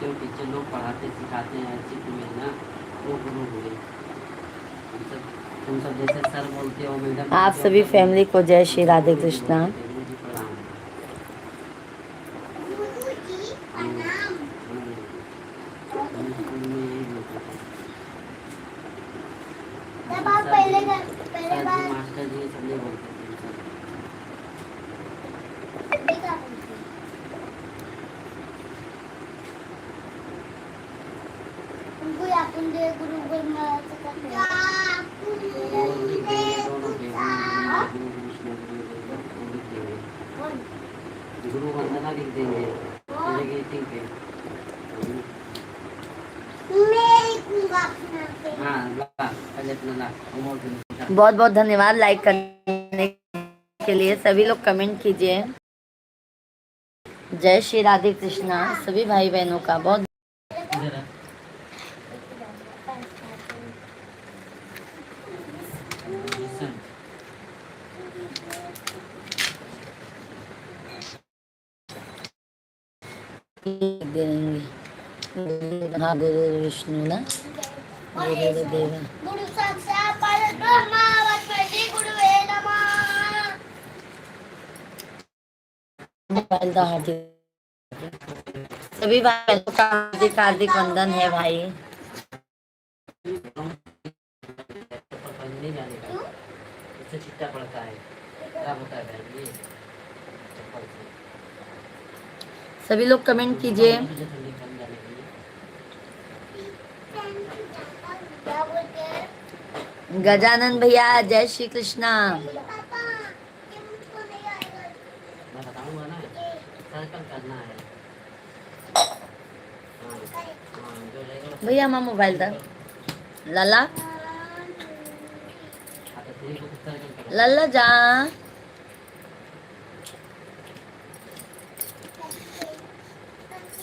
जो टीचर लोग पढ़ाते सिखाते हैं चित्र में ना, वो गुरु हुए। तुम सब जैसे सर बोलते हो, मैडम मास्टर जी सब नहीं बोलते थे। गुरु वंदना लिख देंगे, ठीक है। बहुत बहुत धन्यवाद लाइक करने के लिए। सभी लोग कमेंट कीजिए। जय श्री राधे कृष्णा सभी भाई बहनों का बहुत देंगे। हाँ गुरु विष्णु ना गुरु देवा सभी भाइयों का हार्दिक हार्दिक वंदन है भाई। चिट्टा पड़ता है, क्या होता है? सभी लोग कमेंट कीजिए। गजानन भैया जय श्री कृष्णा। मैं बताऊंगा ना, सर्कल करना है। भैया हमारा मोबाइल था लाला लाला जा।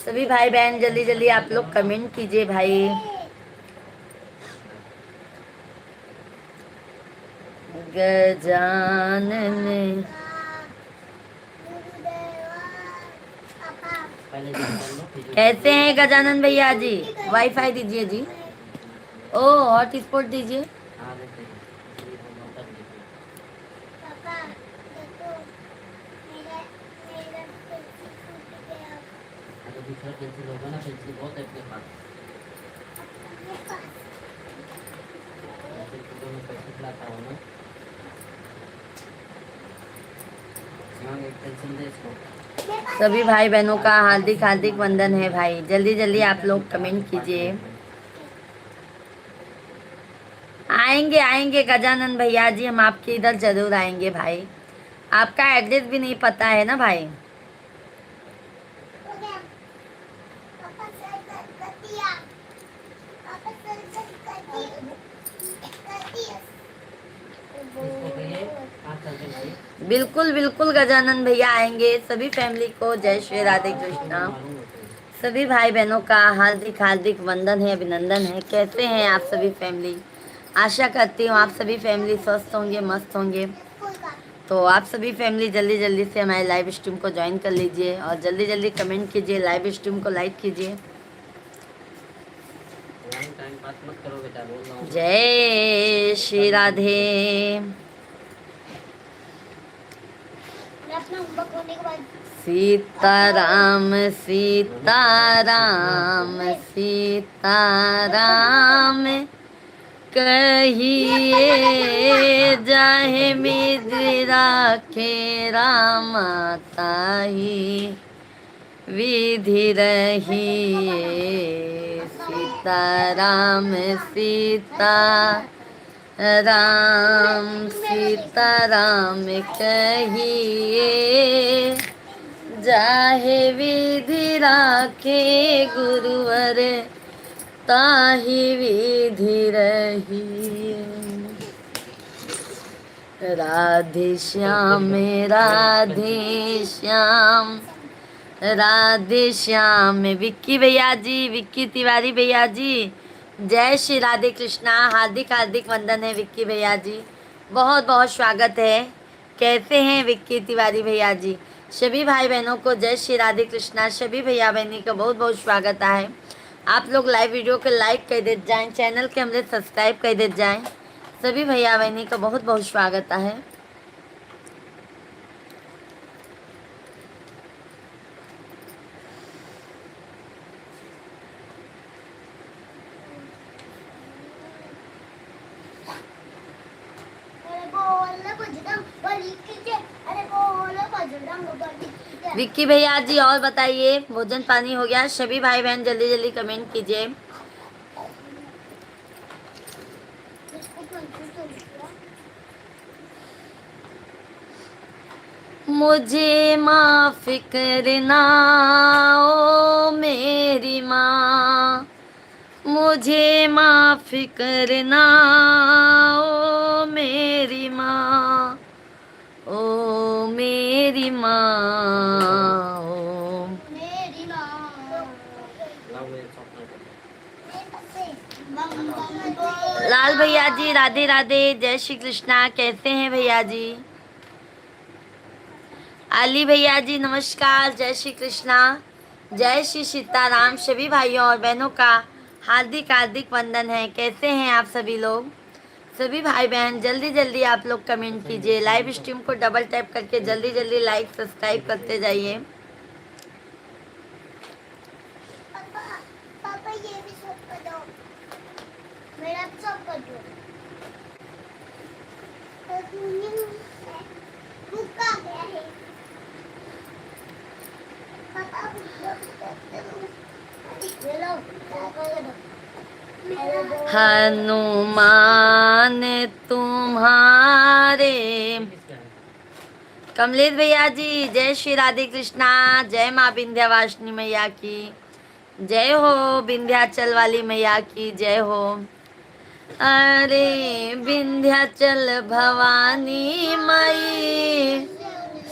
सभी भाई बहन जल्दी जल्दी आप लोग कमेंट कीजिए भाई। गजानन कैसे हैं गजानन भैया जी? वाईफाई दीजिए जी। ओ हॉटस्पॉट दीजिए। सभी भाई बहनों का हार्दिक हार्दिक वंदन है भाई। जल्दी जल्दी आप लोग कमेंट कीजिए। आएंगे आएंगे गजानन भैया जी, हम आपके इधर जरूर आएंगे भाई। आपका एड्रेस भी नहीं पता है ना भाई। बिल्कुल बिल्कुल गजानन भैया आएंगे। सभी फैमिली को जय श्री राधे कृष्णा। सभी भाई बहनों का हार्दिक हार्दिक वंदन है, अभिनंदन है। कैसे हैं आप सभी फैमिली? आशा करती हूँ आप सभी फैमिली स्वस्थ होंगे, मस्त होंगे। तो आप सभी फैमिली जल्दी जल्दी से हमारे लाइव स्ट्रीम को ज्वाइन कर लीजिए और जल्दी जल्दी कमेंट कीजिए, लाइव स्ट्रीम को लाइक कीजिए। जय श्री राधे। सीताराम सीताराम सीताराम कहिए जाहे मिद्र राखे राम ताही विधि रहिए। सीताराम सीता राम सीताराम कहिए जाहे विधि राखे गुरुवर ताहि विधि रहिए। राधे श्याम राधे श्याम राधे श्याम। विक्की भैया जी, विक्की तिवारी भैया जी, जय श्री राधे कृष्णा। हार्दिक हार्दिक वंदन है विक्की भैया जी, बहुत बहुत स्वागत है। कैसे हैं विक्की तिवारी भैया जी? सभी भाई बहनों को जय श्री राधे कृष्णा। सभी भैया बहनी का बहुत बहुत स्वागत है। आप लोग लाइव वीडियो को लाइक कर देते जाएं, चैनल के हमने सब्सक्राइब कर देते जाएं। सभी भैया बहनी का बहुत बहुत स्वागत है। विक्की भैया जी और बताइए, भोजन पानी हो गया? सभी भाई बहन जल्दी जल्दी कमेंट कीजिए। मुझे माफ करना ओ मेरी माँ, मुझे माफ करना ओ मेरी माँ, ओ मेरी माँ, ओ मेरी माँ। लाल भैया जी राधे राधे, जय श्री कृष्णा। कैसे हैं भैया जी? अली भैया जी नमस्कार, जय श्री कृष्णा, जय श्री सीताराम। सभी भाइयों और बहनों का हार्दिक हार्दिक वंदन है। कैसे हैं आप सभी लोग? सभी भाई बहन जल्दी जल्दी आप लोग कमेंट कीजिए। लाइव स्ट्रीम को डबल टैप करके जल्दी जल्दी लाइक सब्सक्राइब करते जाइए। पापा ये भी सब कर दो, मेरा भी सब कर दो। भूखा गया है पापा, ये लो हनुमान तुम्हारे। कमलेश भैया जी जय श्री राधे कृष्णा, जय माँ विंध्यवासिनी मैया की जय हो, विंध्याचल वाली मैया की जय हो। अरे विंध्याचल भवानी माई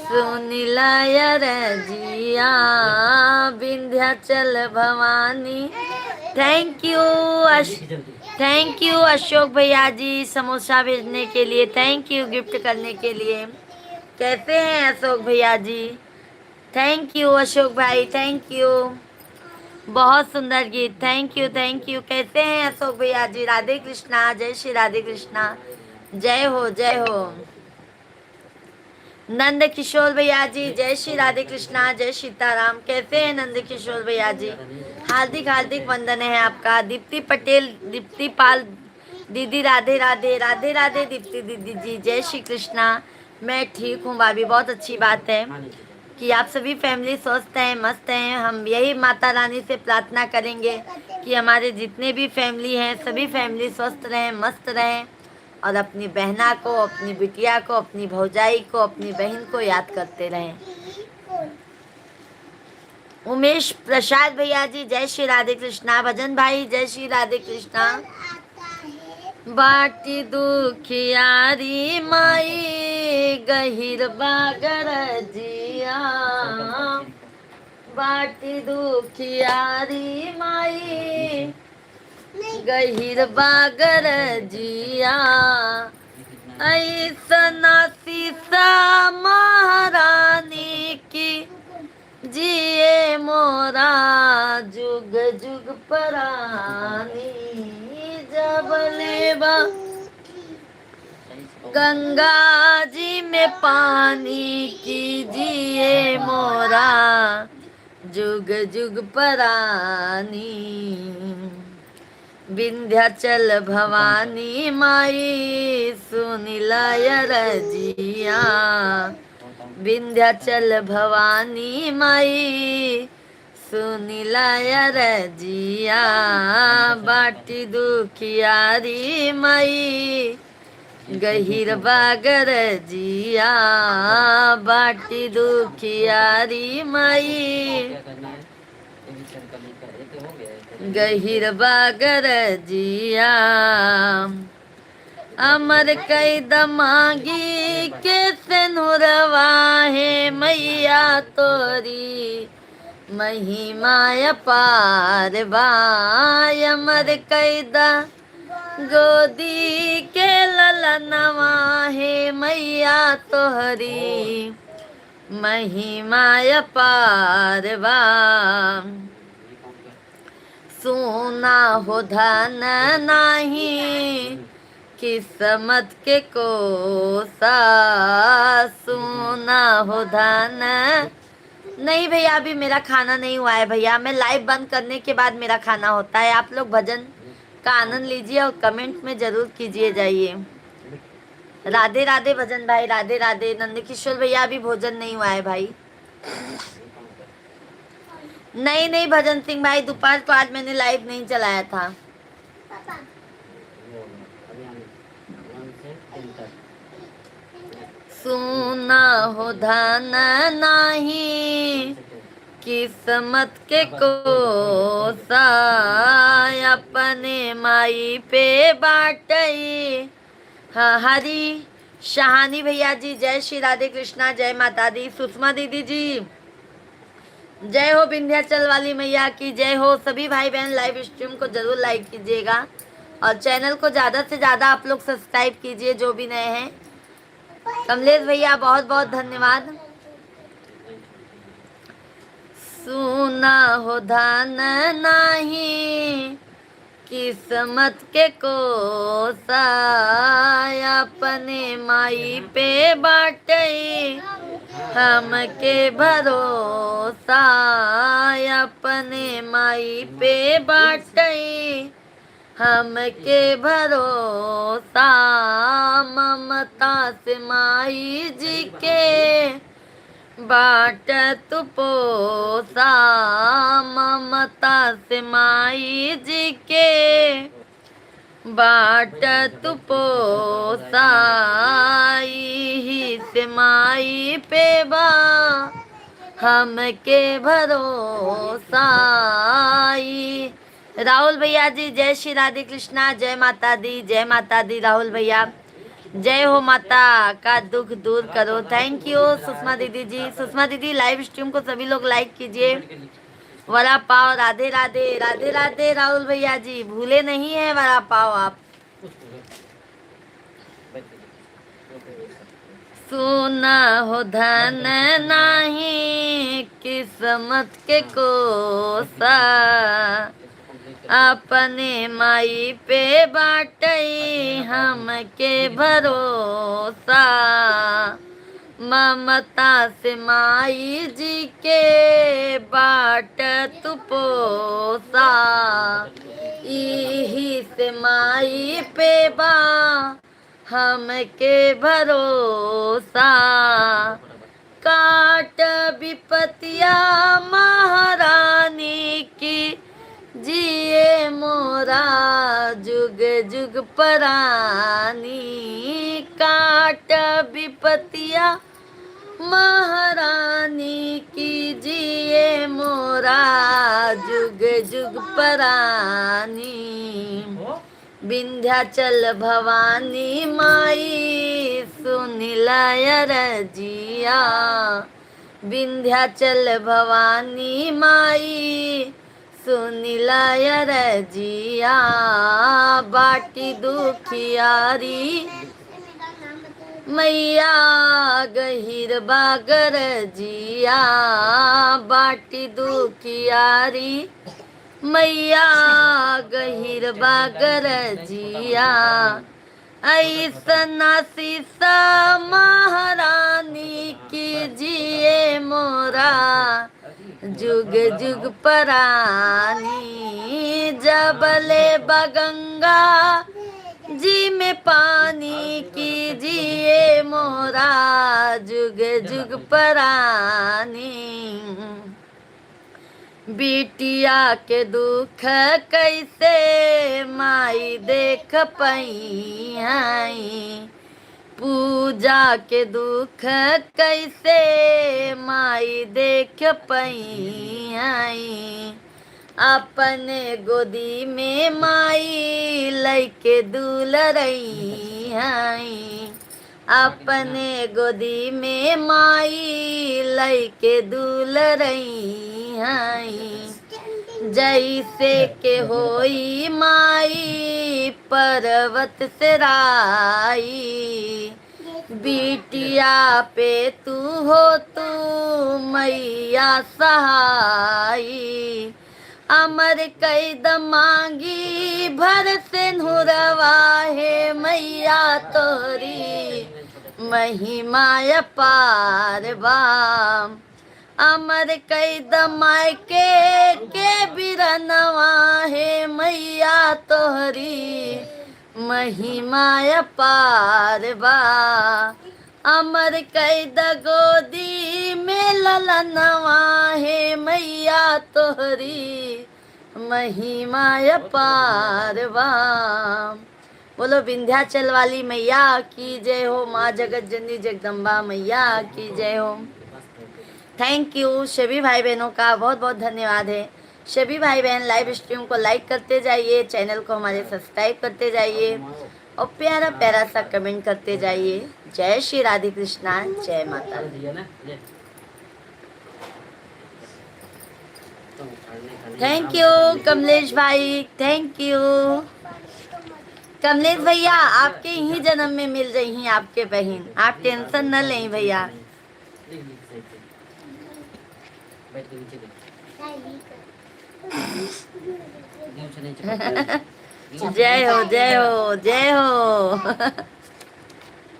सुनिलाय रजिया, विंध्याचल भवानी। थैंक यू अशोक भैया जी समोसा भेजने के लिए, थैंक यू गिफ्ट करने के लिए। कैसे हैं अशोक भैया जी? थैंक यू अशोक भाई, थैंक यू, बहुत सुंदर गीत, थैंक यू थैंक यू। कैसे हैं अशोक भैया जी? राधे कृष्णा, जय श्री राधे कृष्णा, जय हो जय हो। नंद किशोर भैया जी जय श्री राधे कृष्णा, जय सीताराम। कैसे हैं नंद किशोर भैया जी? हार्दिक हार्दिक वंदन है आपका। दीप्ति पटेल, दीप्ति पाल दीदी राधे राधे, राधे राधे दीप्ति दीदी जी, जय श्री कृष्णा। मैं ठीक हूँ भाभी, बहुत अच्छी बात है कि आप सभी फैमिली स्वस्थ हैं, मस्त हैं। हम यही माता रानी से प्रार्थना करेंगे कि हमारे जितने भी फैमिली हैं सभी फैमिली स्वस्थ रहें, मस्त रहें और अपनी बहना को, अपनी बिटिया को, अपनी भौजाई को, अपनी बहन को याद करते रहें। उमेश प्रसाद भैया जी जय श्री राधे कृष्णा। भजन भाई जय श्री राधे कृष्णा। बाटी दुखियारी माई गहिर बागर जिया, बाटी दुखियारी माई गहिर बागर जिया, ऐसना सीसा महारानी की जिए मोरा जुग जुग परानी, जब लेबा गंगा जी में पानी कीजिए मोरा जुग जुग परानी, विंध्याचल भवानी माई सुनिलाय रजिया, विंध्याचल भवानी माई सुनिलाय रजिया, बाटी दुखियारी माई गहिर बागर जिया, बाटी दुखियारी माई गहिर बागर जिया, अमर कई दमागी के सिनुरवा है मैया तोरी महिमा अपार बाय, अमर कई द गोदी के ललनवा है मैया तोहरी महिमा अपारवा। सोना हो धन नाही किस्मत के कोसा, सोना हो धन। नहीं भैया अभी मेरा खाना नहीं हुआ है भैया, मैं लाइव बंद करने के बाद मेरा खाना होता है। आप लोग भजन का आनंद लीजिए और कमेंट में जरूर कीजिए जाइए। राधे राधे भजन भाई, राधे राधे। नंदकिशोर भैया अभी भोजन नहीं हुआ है भाई। नहीं नहीं भजन सिंह भाई, दोपहर को आज मैंने लाइव नहीं चलाया था। पापा सोना हो धन नाही किस्मत के कोसा, अपने माई पे बाटई। हाँ हरी शाहानी भैया जी, जय श्री राधे कृष्णा, जय माता दी। सुषमा दीदी जी जय हो, विंध्याचल वाली मैया की जय हो। सभी भाई बहन लाइव स्ट्रीम को जरूर लाइक कीजिएगा और चैनल को ज्यादा से ज्यादा आप लोग सब्सक्राइब कीजिए जो भी नए हैं। कमलेश भैया बहुत बहुत धन्यवाद। सोना हो धन नाही किस्मत के कोसा, अपने माई पे बाटई हमके भरोसा, अपने माई पे बाटई हमके भरोसा। ममता से माई जी के बाट तू पोसा, ममता से माई जी के बाट तू पोसा, ही से माई पे बा हमके भरोसा। राहुल भैया जी जय श्री राधे कृष्णा, जय माता दी, जय माता दी। राहुल भैया जय हो, माता का दुख दूर करो। थैंक यू सुषमा दीदी जी। सुषमा दीदी लाइव स्ट्रीम को सभी लोग लाइक कीजिए। वड़ा पाव, राधे राधे, राधे राधे। राहुल भैया जी भूले नहीं है वड़ा पाव आप। सोना हो धन नाही किस्मत के कोसा, अपने माई पे बाटई हमके भरोसा। ममता से माई जी के बाट तू पोसा, इही से माई पे बा हमके भरोसा। काट विपतिया महारानी की जिए मोरा जुग जुग परानी। काट विपतिया महारानी की जिए मोरा जुग जुग परानी। विंध्याचल भवानी माई सुनिला रजिया, विंध्याचल भवानी माई सुनिला रजिया। बाटी दुखियारी मैया गहिर बागर जिया, बाटी दुखियारी मैया गहिर बागर जिया। ऐसन शीसा महारानी की जिए मोरा जुग जुग परानी। जबले बगंगा जी में पानी की जिए मोरा जुग जुग परानी। बिटिया के दुख कैसे माई देख पई आई, पूजा के दुख कैसे माई देख पई आई। अपने गोदी में माई लैके दुलरई आई, अपने गोदी में माई लैके दुलरई आई। जैसे के होई माई पर्वत से राई, बिटिया पे तू हो तू मैया सहाई, अमर कैद मांगी भर से नुरवा है मैया तोरी महिमा अपार बाम, अमर कैद मायके के बिरनवा है मैया तोहरी महिमा अपार बा, अमर कैद गोदी में ललनवा है मैया तोहरी महिमा अपार बा। बोलो विंध्याचल वाली मैया की जय हो, माँ जगत जननी जगदम्बा मैया की जय हो। थैंक यू सभी भाई बहनों का बहुत बहुत धन्यवाद है। सभी भाई बहन लाइव स्ट्रीम को लाइक करते जाइए, चैनल को हमारे सब्सक्राइब करते जाइए और प्यारा प्यारा सा कमेंट करते जाइए। जय श्री राधे कृष्णा, जय माता। थैंक यू कमलेश भाई, थैंक यू कमलेश भैया। आपके ही जन्म में मिल रही आपके बहन, आप टेंशन न लें भैया। जय हो जय हो जय हो।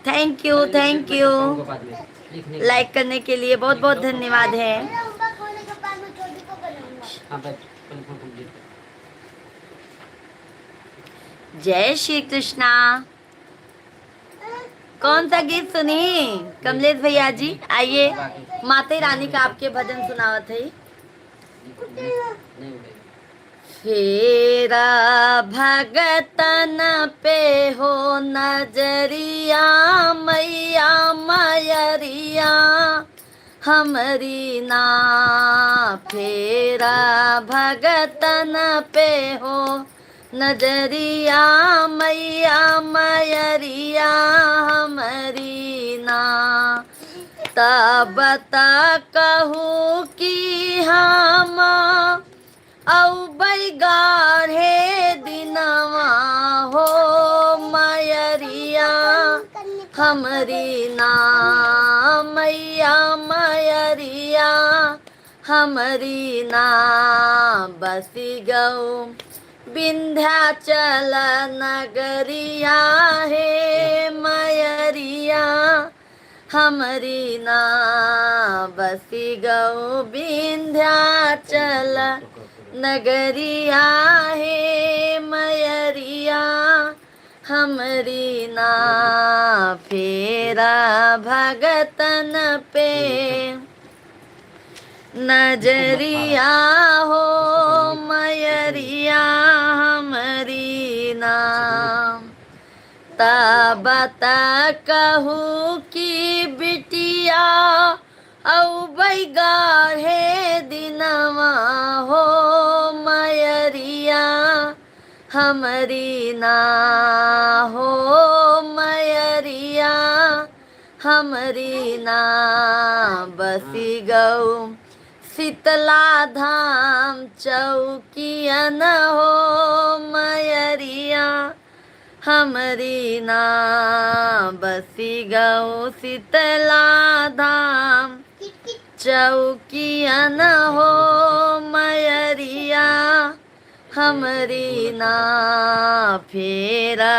थैंक यू लाइक करने के लिए बहुत बहुत धन्यवाद है। जय श्री कृष्णा। कौन सा गीत सुनी कमलेश भैया जी? आइए, माते रानी का आपके भजन सुनावत है। फेरा भगतन पे हो नजरिया मैया मयरिया हमरी ना, फेरा भगतन पे हो नजरिया मैया मयरिया हमरी ना, तब तक कहूँ कि हम औ बैगारे दिनवा हो मयरिया हमरी ना, मैया मयरिया हमरी ना, बसी गऊ विंध्याचल नगरिया है मयरिया हमरी ना, बसी गऊ विंध्याचल नगरिया है मयरिया हमरी ना, फेरा भगतन पे नजरिया हो मयरिया हमरी ना, तब तक कहूँ कि बिटिया औ बैगारे दिनवा हो मयरिया हमरी ना, हो मयरिया हमरी ना, बसी गऊ शीतला धाम चौकियन हो मयरिया हमरी ना, बसी गऊ शीतला धाम चौकियन हो मयरिया हमरी ना, फेरा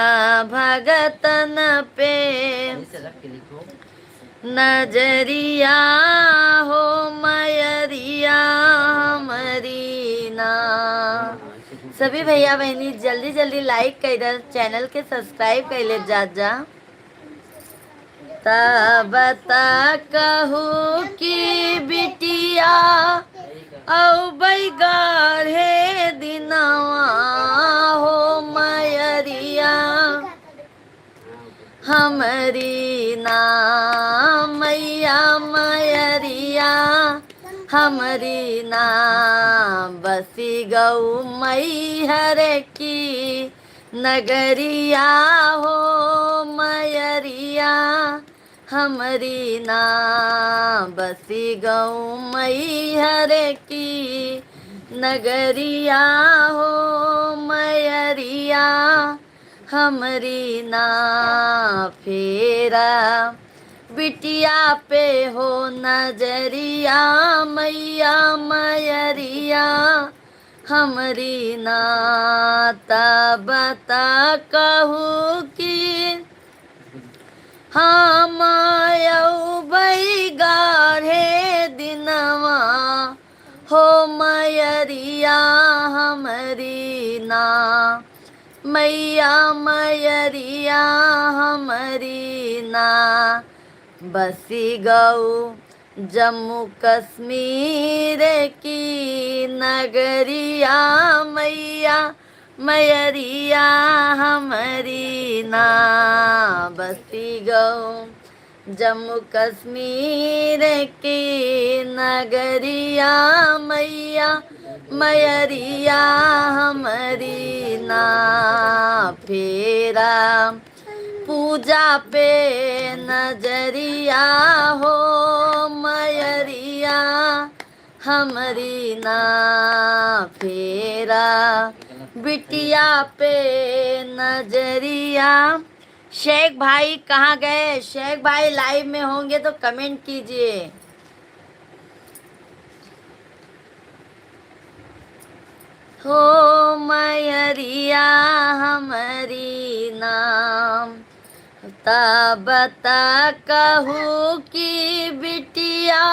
भगतन पे नजरिया हो मयरिया हमरी ना। सभी भैया बहनी जल्दी जल्दी लाइक कर, चैनल के सब्सक्राइब कर ले जा। तब तक कहूँ कि बिटिया औ बैगारे दिनवा हो मयरिया हमरी ना, मैया मयरिया हमरी ना, बसी गऊ मैहर की नगरिया हो मयरिया हमरी ना, बसी गऊ मैहर की नगरिया हो मयरिया हमरी ना, फेरा बिटिया पे हो नजरिया, मैया मयरिया हमरी नाता बता कहू की हम यऊ गाढ़े दिनवा हो मयरिया हमरी ना, मैया मयरिया हमरी ना। बसी गऊ जम्मू कश्मीर की नगरिया, मैया मयरिया हमरी ना। बसी गऊ जम्मू कश्मीर की नगरिया, मैया मयरिया हमरी ना। फेरा पूजा पे नजरिया हो मयरिया हमरी ना। फेरा बिटिया पे नजरिया। शेख भाई कहाँ गए? शेख भाई लाइव में होंगे तो कमेंट कीजिए। हो मयरिया हमारी नाम बता कहू की बिटिया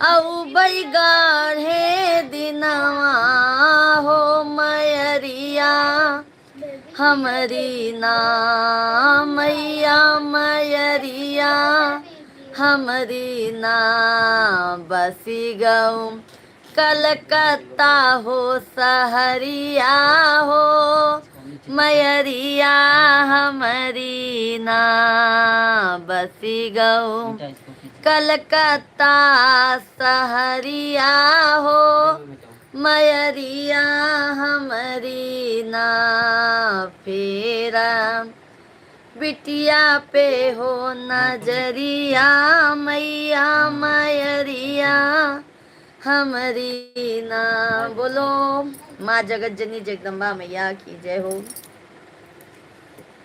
औ गाढ़े दिनवा हो मयरिया हमारी नाम, मैया मयरिया हमारी नाम। बसी गऊ कलकत्ता हो सहरिया हो मयरिया हमारी ना। बसी गऊ कलकत्ता सहरिया हो मयरिया हमारी ना। फेरा बिटिया पे हो नजरिया, मैया मयरिया हमारी ना। बोलो माँ जगत जननी जगदम्बा मैया की जय हो।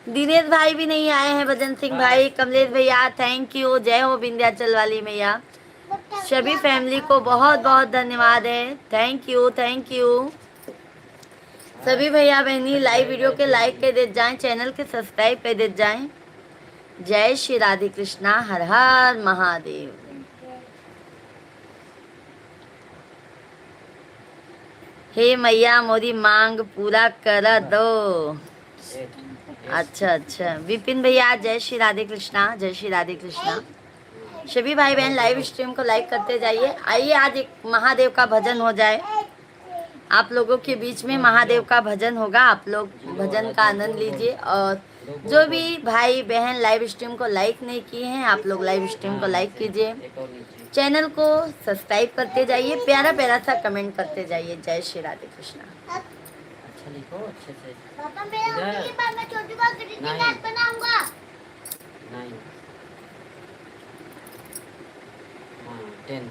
दिनेश भाई भी नहीं आए हैं, भजन सिंह भाई, कमलेश भैया थैंक यू, जय हो विंध्याचल वाली मैया। सभी फैमिली को बहुत बहुत धन्यवाद है, थैंक यू थैंक यू। सभी भैया बहनी लाइव वीडियो के लाइक कर दे जाएं, चैनल के सब्सक्राइब कर दे जाएं। जय श्री राधे कृष्णा, हर हर महादेव। हे मैया मोरी मांग पूरा कर दो। अच्छा अच्छा विपिन भैया जय श्री राधे कृष्णा, जय श्री राधे कृष्णा। सभी भाई बहन लाइव स्ट्रीम को लाइक करते जाइए। आइए आज एक महादेव का भजन हो जाए, आप लोगों के बीच में महादेव का भजन होगा, आप लोग भजन का आनंद लीजिए। और जो भी भाई बहन लाइव स्ट्रीम को लाइक नहीं किए हैं, आप लोग लाइव स्ट्रीम को लाइक कीजिए, चैनल को सब्सक्राइब करते जाइए, प्यारा प्यारा सा कमेंट करते जाइए। जय श्री राधे कृष्णा। अच्छा लिखो अच्छे से। पापा मेरा अगली बार मैं छोटी बात ग्रीटिंग कार्ड बनाऊंगा। नहीं 10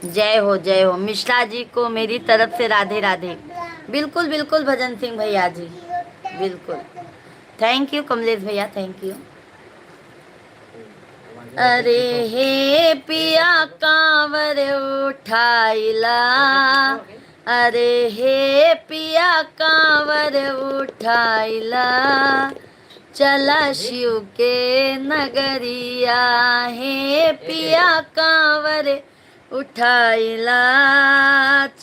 10 जय हो मिश्रा जी को मेरी तरफ से राधे राधे। बिल्कुल बिल्कुल भजन सिंह भैया जी, बिल्कुल थैंक यू कमलेश भैया थैंक यू। अरे हे पिया कांवर उठाइला, अरे हे पिया कांवर उठाइला, चला शिव के नगरिया। हे पिया कांवर उठाइला,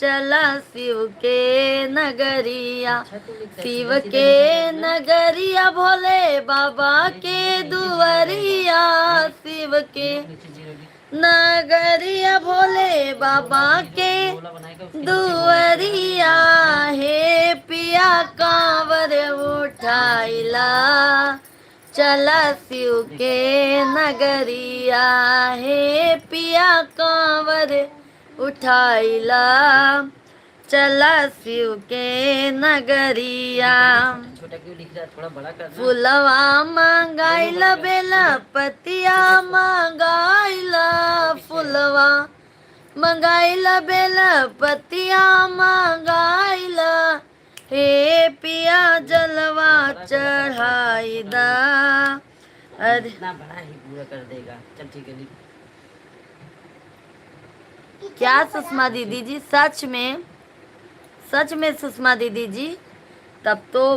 चला शिव के नगरिया। शिव के नगरिया भोले बाबा के दुआरिया, शिव के नगरिया भोले बाबा के दुआरिया। हे पिया कांवर उठाइला, चला शिव के नगरिया। हे पिया कांवर उठाइला, चला शिव के नगरिया। छोटा क्यों लिख रहा है, थोड़ा बड़ा करना। फुलवा मंगाइला बेला पतिया मंगाइला, फुलवा मंगाइला बेला पतिया मंगाइला। हे पिया जलवा चढ़ाई दा, पर इतना बड़ा ही पूरा कर देगा। चल ठीक है। क्या सुषमा दीदी जी, सच में सुषमा दीदी जी, तब तो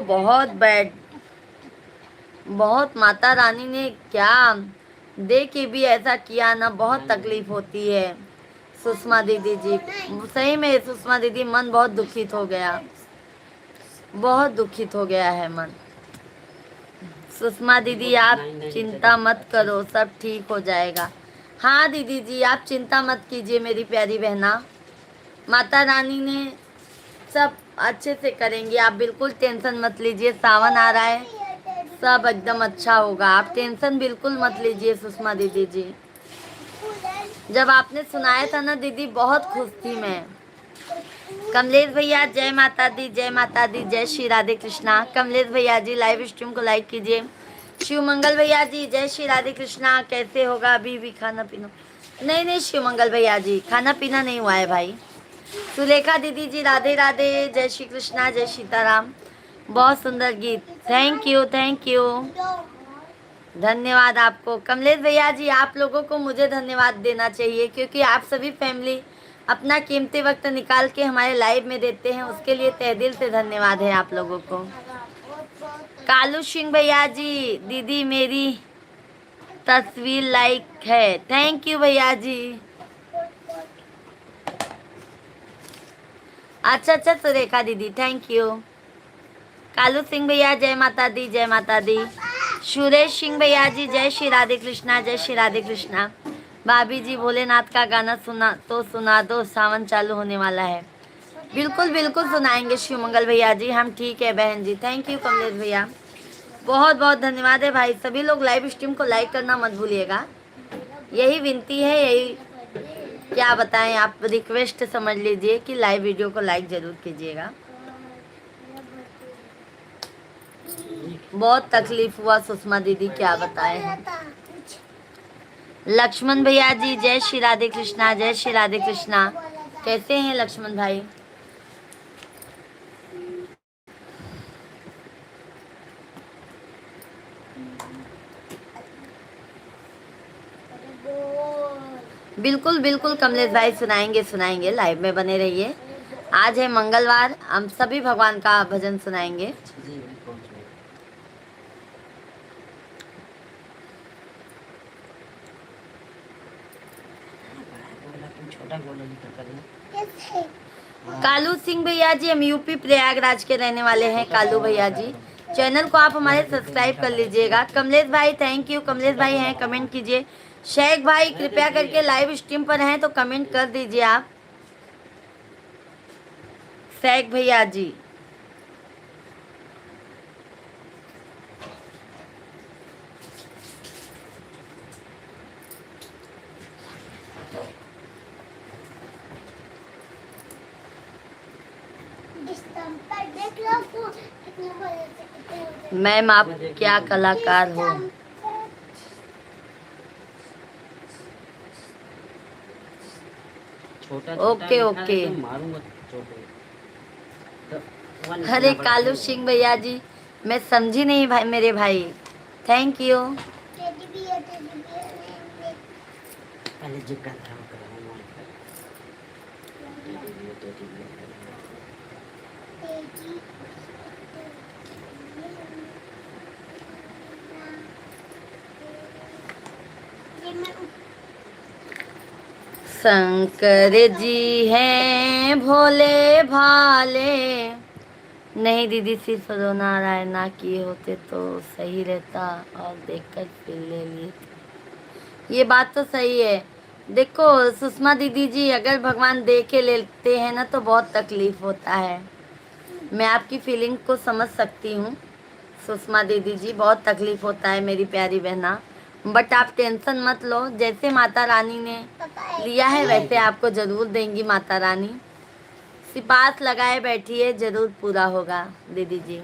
बहुत माता रानी ने क्या दे के भी ऐसा किया ना, बहुत तकलीफ होती है सुषमा दीदी जी। सही में सुषमा दीदी, मन बहुत दुखित हो गया, बहुत दुखित हो गया है मन। सुषमा दीदी आप चिंता मत करो, सब ठीक हो जाएगा। हाँ दीदी जी, आप चिंता मत कीजिए मेरी प्यारी बहना, माता रानी ने सब अच्छे से करेंगी, आप बिल्कुल टेंशन मत लीजिए। सावन आ रहा है, सब एकदम अच्छा होगा, आप टेंशन बिल्कुल मत लीजिए सुषमा दीदी जी। जब आपने सुनाया था ना दीदी, बहुत खुश थी मैं। कमलेश भैया जय माता दी, जय माता दी, जय श्री राधे कृष्णा। कमलेश भैया जी लाइव स्ट्रीम को लाइक कीजिए। शिव मंगल भैया जी जय श्री राधे कृष्णा। कैसे होगा, अभी भी खाना पीना? नहीं शिव मंगल भैया जी, खाना पीना नहीं हुआ है भाई। सुलेखा दीदी जी राधे राधे, जय श्री कृष्णा, जय सीताराम। बहुत सुंदर गीत, थैंक यू धन्यवाद आपको। कमलेश भैया जी, आप लोगों को मुझे धन्यवाद देना चाहिए, क्योंकि आप सभी फैमिली अपना कीमती वक्त निकाल के हमारे लाइव में देते हैं, उसके लिए तहे दिल से धन्यवाद है आप लोगों को। कालू सिंह भैया जी, दीदी मेरी तस्वीर लाइक है, थैंक यू भैया जी। अच्छा सुरेखा दीदी, थैंक यू। कालू सिंह भैया जय माता दी, जय माता दी। सुरेश सिंह भैया जी जय श्री राधे कृष्णा, जय श्री राधे कृष्णा। भाभी जी भोलेनाथ का गाना सुना दो, सावन चालू होने वाला है। बिल्कुल बिल्कुल सुनाएंगे शिव मंगल भैया जी, हम ठीक है बहन जी। थैंक यू कमलेश भैया, बहुत बहुत धन्यवाद है भाई। सभी लोग लाइव स्ट्रीम को लाइक करना मत भूलिएगा, यही विनती है, यही क्या बताएं, आप रिक्वेस्ट समझ लीजिए कि लाइव वीडियो को लाइक जरूर कीजिएगा। बहुत तकलीफ हुआ सुषमा दीदी, क्या बताएं। लक्ष्मण भैया जी जय श्री राधे कृष्णा, जय श्री राधे कृष्णा। कैसे हैं लक्ष्मण भाई? बिल्कुल बिल्कुल कमलेश भाई, सुनाएंगे, लाइव में बने रहिए। आज है मंगलवार, हम सभी भगवान का भजन सुनाएंगे। कालू सिंह भैया जी, हम यूपी प्रयागराज के रहने वाले हैं। कालू भैया जी, चैनल को आप हमारे सब्सक्राइब कर लीजिएगा। कमलेश भाई थैंक यू, कमलेश भाई हैं, कमेंट कीजिए। शेख भाई कृपया करके लाइव स्ट्रीम पर हैं तो कमेंट कर दीजिए आप। शेख भैया जी, मैम आप क्या कलाकार हो? Okay okay. अरे कालू सिंह भैया जी, मैं समझी नहीं भाई, मेरे भाई, थैंक यू। शंकर जी हैं भोले भाले। नहीं दीदी, सिर्फ दो नारायण ना किए होते तो सही रहता, और देखकर फिर ले लिए थे। ये बात तो सही है। देखो सुषमा दीदी जी, अगर भगवान दे के लेते हैं ना तो बहुत तकलीफ होता है। मैं आपकी फीलिंग को समझ सकती हूँ सुषमा दीदी जी, बहुत तकलीफ होता है मेरी प्यारी बहना, बट आप टेंशन मत लो। जैसे माता रानी ने लिया है वैसे आपको जरूर देंगी माता रानी। सिपास लगाए बैठिए, जरूर पूरा होगा दीदी जी,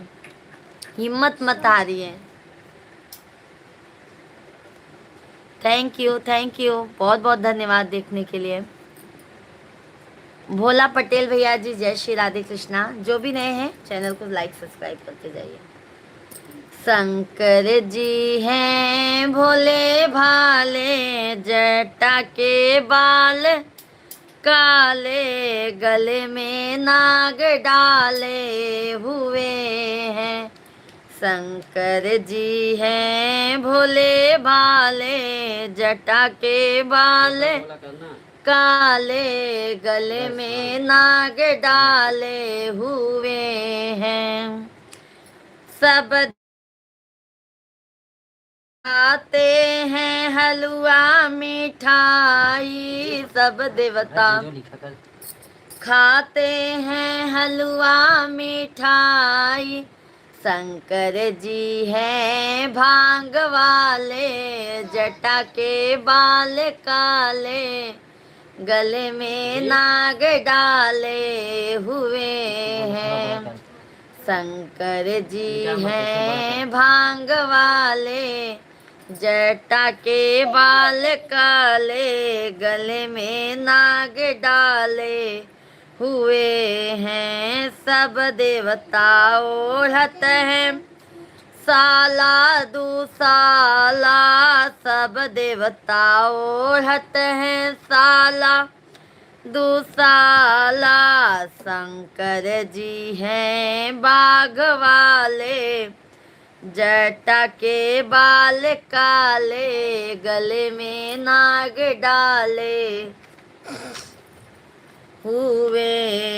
हिम्मत मत हारिए। थैंक यू बहुत बहुत धन्यवाद देखने के लिए। भोला पटेल भैया जी जय श्री राधे कृष्णा। जो भी नए हैं चैनल को लाइक सब्सक्राइब करते जाइए। शंकर जी हैं भोले भाले, जटा के बाल काले, गले में नाग डाले हुए हैं। शंकर जी हैं भोले भाले, जटा के बाल बोला करना। काले, गले में नाग डाले हुए हैं। सब खाते हैं हलवा मिठाई, सब देवता जो लिखा कर खाते हैं हलवा मिठाई। शंकर जी हैं भांग वाले, जटा के बाल काले, गले में नाग डाले हुए हैं। शंकर जी हैं भांग वाले, जटा के बाल काले, गले में नाग डाले हुए हैं। सब देवता ओढ़त हैं साला दुसाला, सब देवता ओढ़त हैं साला दुसाला। शंकर जी हैं बाघ वाले, जटा के बाल काले, गले में नाग डाले हुए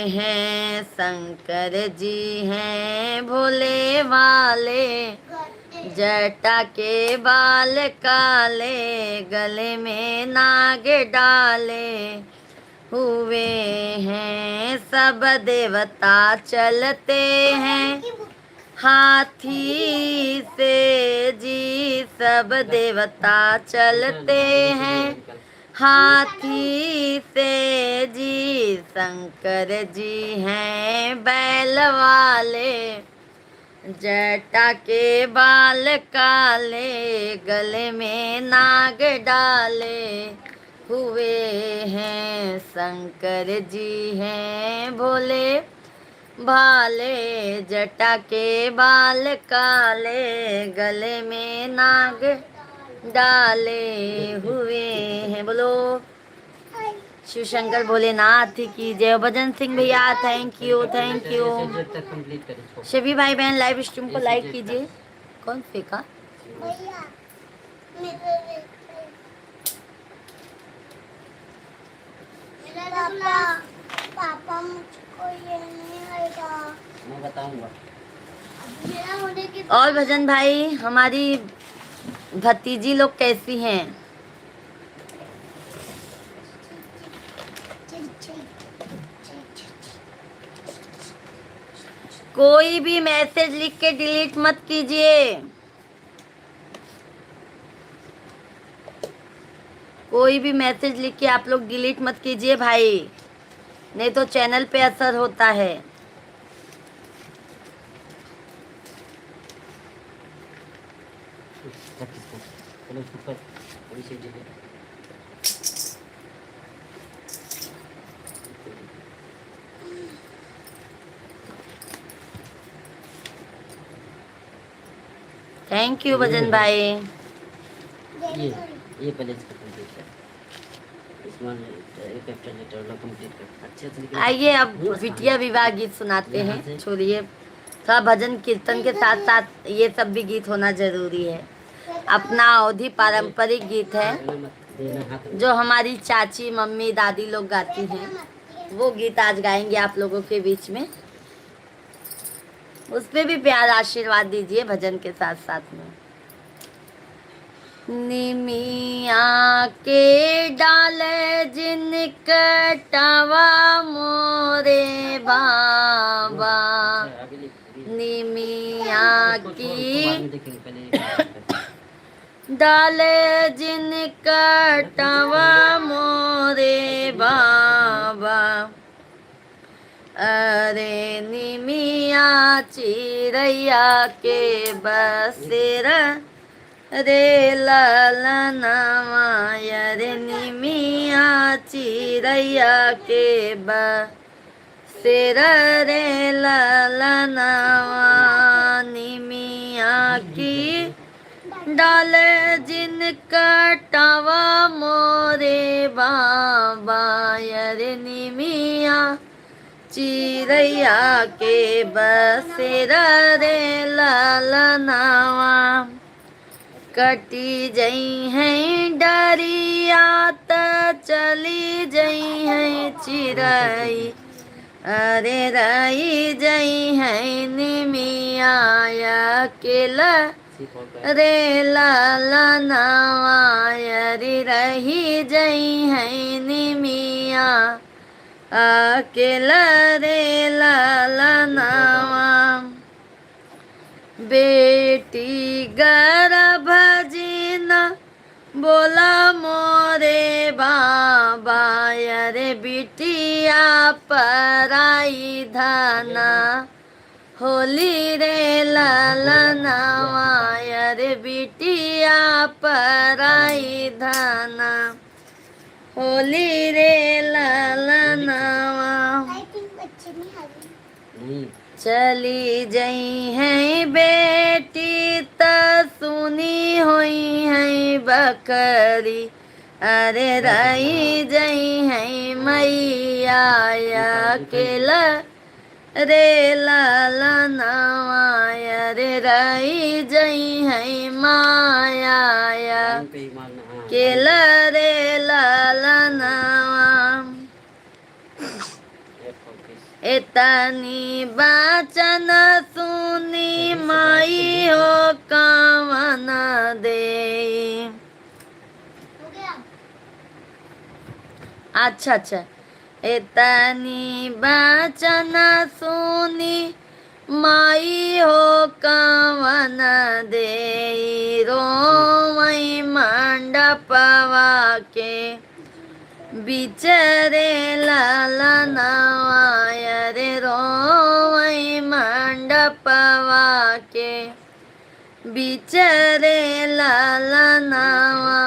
हैं। शंकर जी हैं भोले वाले, जटा के बाल काले, गले में नाग डाले हुए हैं। सब देवता चलते हैं हाथी से जी, सब देवता चलते हैं हाथी से जी। शंकर जी हैं बैल वाले, जटा के बाल काले, गले में नाग डाले हुए हैं। शंकर जी हैं भोले भाले, जटा के बाल काले, गले में नाग डाले हुए हैं। बोलो शिव शंकर भोलेनाथ की जय। भजन सिंह भैया थैंक यू थैंक यू। सभी भाई बहन लाइव स्ट्रीम को लाइक कीजिए। कौन फेंका? भैया मेरे पापा पापा मुझको ये नहीं आएगा, मैं बताऊंगा। मेरा होने के और भजन भाई हमारी भतीजी लोग कैसी हैं? कोई भी मैसेज लिख के डिलीट मत कीजिए, कोई भी मैसेज लिख के आप लोग डिलीट मत कीजिए भाई, नहीं तो चैनल पे असर होता है। थैंक यू भजन भाई। ये पहले इसका कंप्लीट कर, इसमें कैपिटल लेटर वाला कंप्लीट कर अच्छे से लिखना। आइए अब बिटिया विवाह गीत सुनाते हैं। छोड़िए, थोड़ा भजन कीर्तन के साथ साथ ये सब भी गीत होना जरूरी है। अपना अवधी पारंपरिक गीत है जो हमारी चाची मम्मी दादी लोग गाती हैं, वो गीत आज गाएंगे आप लोगों के बीच में। उसपे भी प्यार आशीर्वाद दीजिए भजन के साथ साथ में। निमिया के डाल जिन कटवा मोरे बाबा, निमिया की डाल जिन कटवा मोरे बाबा, अरे निमिया चिड़ैया के बसेर रे ललनवा, रे निमिया चिड़ैया के बसेर रे ललनवा, निमिया की डाल जिन कटावा मोरे बाबा अरे निमिया चिरैया के बसेरा रे ललनावा कटी जई है डरिया त चली जई है चिरई अरे रही जई है निमिया अकेला रे ललनावा अरे रही जई है निमिया अकेला रे ललनावा बेटी गर्भ जिना बोला मोरे बाबा अरे बिटिया पराई धना होली रे ललनावा अरे बिटिया पराई धना होली रे ललनावा लाइटिंग अच्छी नहीं आ रही। नहीं चली जई है बेटी त सुनी हुई है बकरी अरे रही जई है मैया अकेला रे ललनावा अरे रही जई है माया पे ही मारना हाँ केला रे ललनावा F एतनी बचन सुनी माई हो कवन दे हो गया। अच्छा अच्छा एतनी बचन सुनी माई हो कवन दे रोमई मंडपवा के बिचरे ललनावा अरे रोमई मंडपवा के बिचरे ललनावा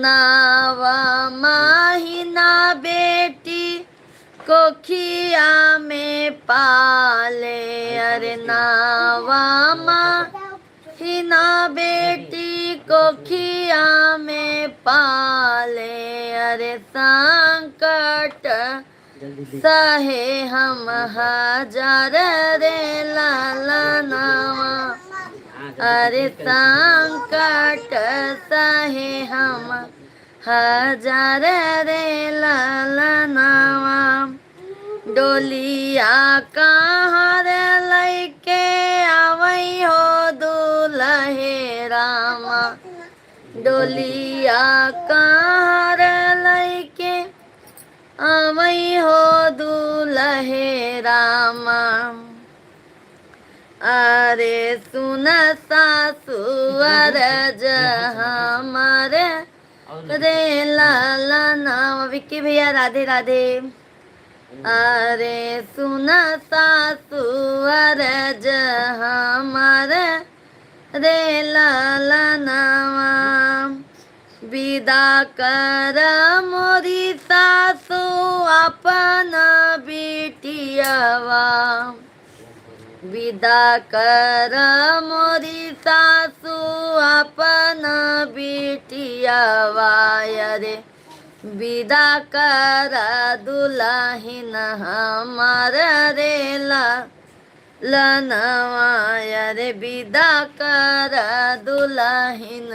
नावा माहिना बेटी कोखिया में पाले अरे नावा माहिना बेटी कोखिया में पाले अरे संकट जल्दी दे सहे हम हजार रे ललनावा हाँ अरे संकट सहे हम हजार रे ललनावा डोलिया कहाँ रे लैके आवई हो दुलहे रामा डोलिया कहाँ रे लैके आवई हो दुलहे रामा अरे सुन सासु अरज हमारे रे ललनावा विक्की भैया राधे राधे अरे सुन सासु अरज हमारे रे ललनावा विदा कर मोरी सासु अपन बिटियावा विदा कर मोरी सासु अपन बिटियावा अरे विदा कर दुल्हन हमार रे ललनावा अरे विदा कर दुल्हन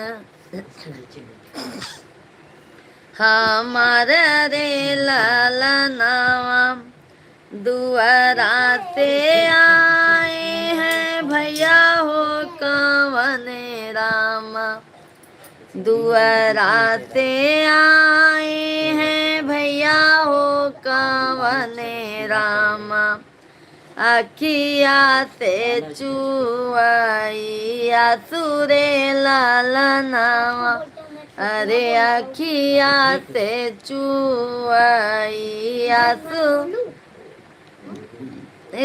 हमार रे ललनावा दुआरा से आए हैं भैया हो कवन रामा दुआरा से आए हैं भैया हो कवन रामा अखिया से चुआई आसुरे ललनावा अरे अखिया से चुआई आसू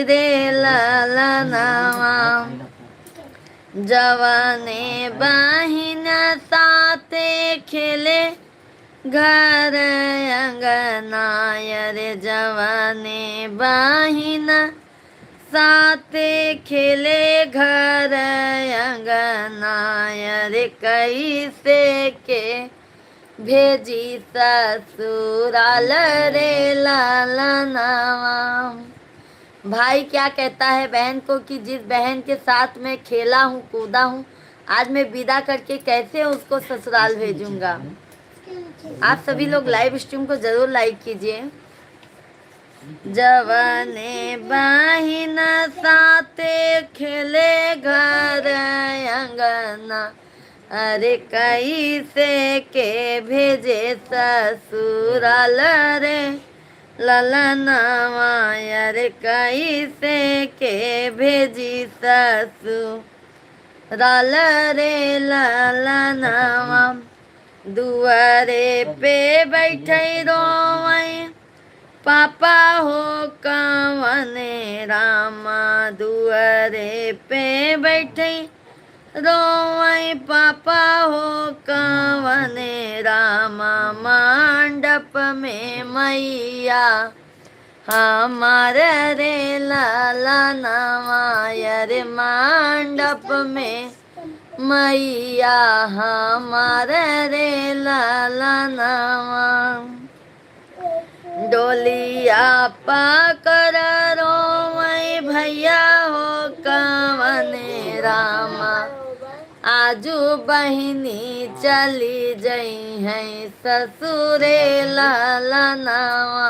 रे ललनावा जवाने बहिन साथे खेले घर अंगना रे जवाने बहिन साथे खेले घर अंगना, अरे कैसे के भेजी ससुराल रे लालनावा। भाई क्या कहता है बहन को कि जिस बहन के साथ मैं खेला हूँ कूदा हूँ, आज मैं विदा करके कैसे उसको ससुराल भेजूंगा। आप सभी लोग लाइव स्ट्रीम को जरूर लाइक कीजिए। जवने बहिन साथे खेले घर अंगना, अरे कैसे के भेजे ससुराल रे ललनावा, अरे कैसे के भेजी ससुराल रे ललनावा। दुआरे पे बैठे रोवै पापा हो कवने रामा, दुआरे पे बैठे रोवै पापा हो कवने रामा, मंडप में मैया हमारे रे ललनावा, अरे मंडप में मैया हमारे रे ललनावा। डोलिया पकर रोवै भैया हो कवने रामा, आजू बहिनी चली जई है ससुरे ललनावा,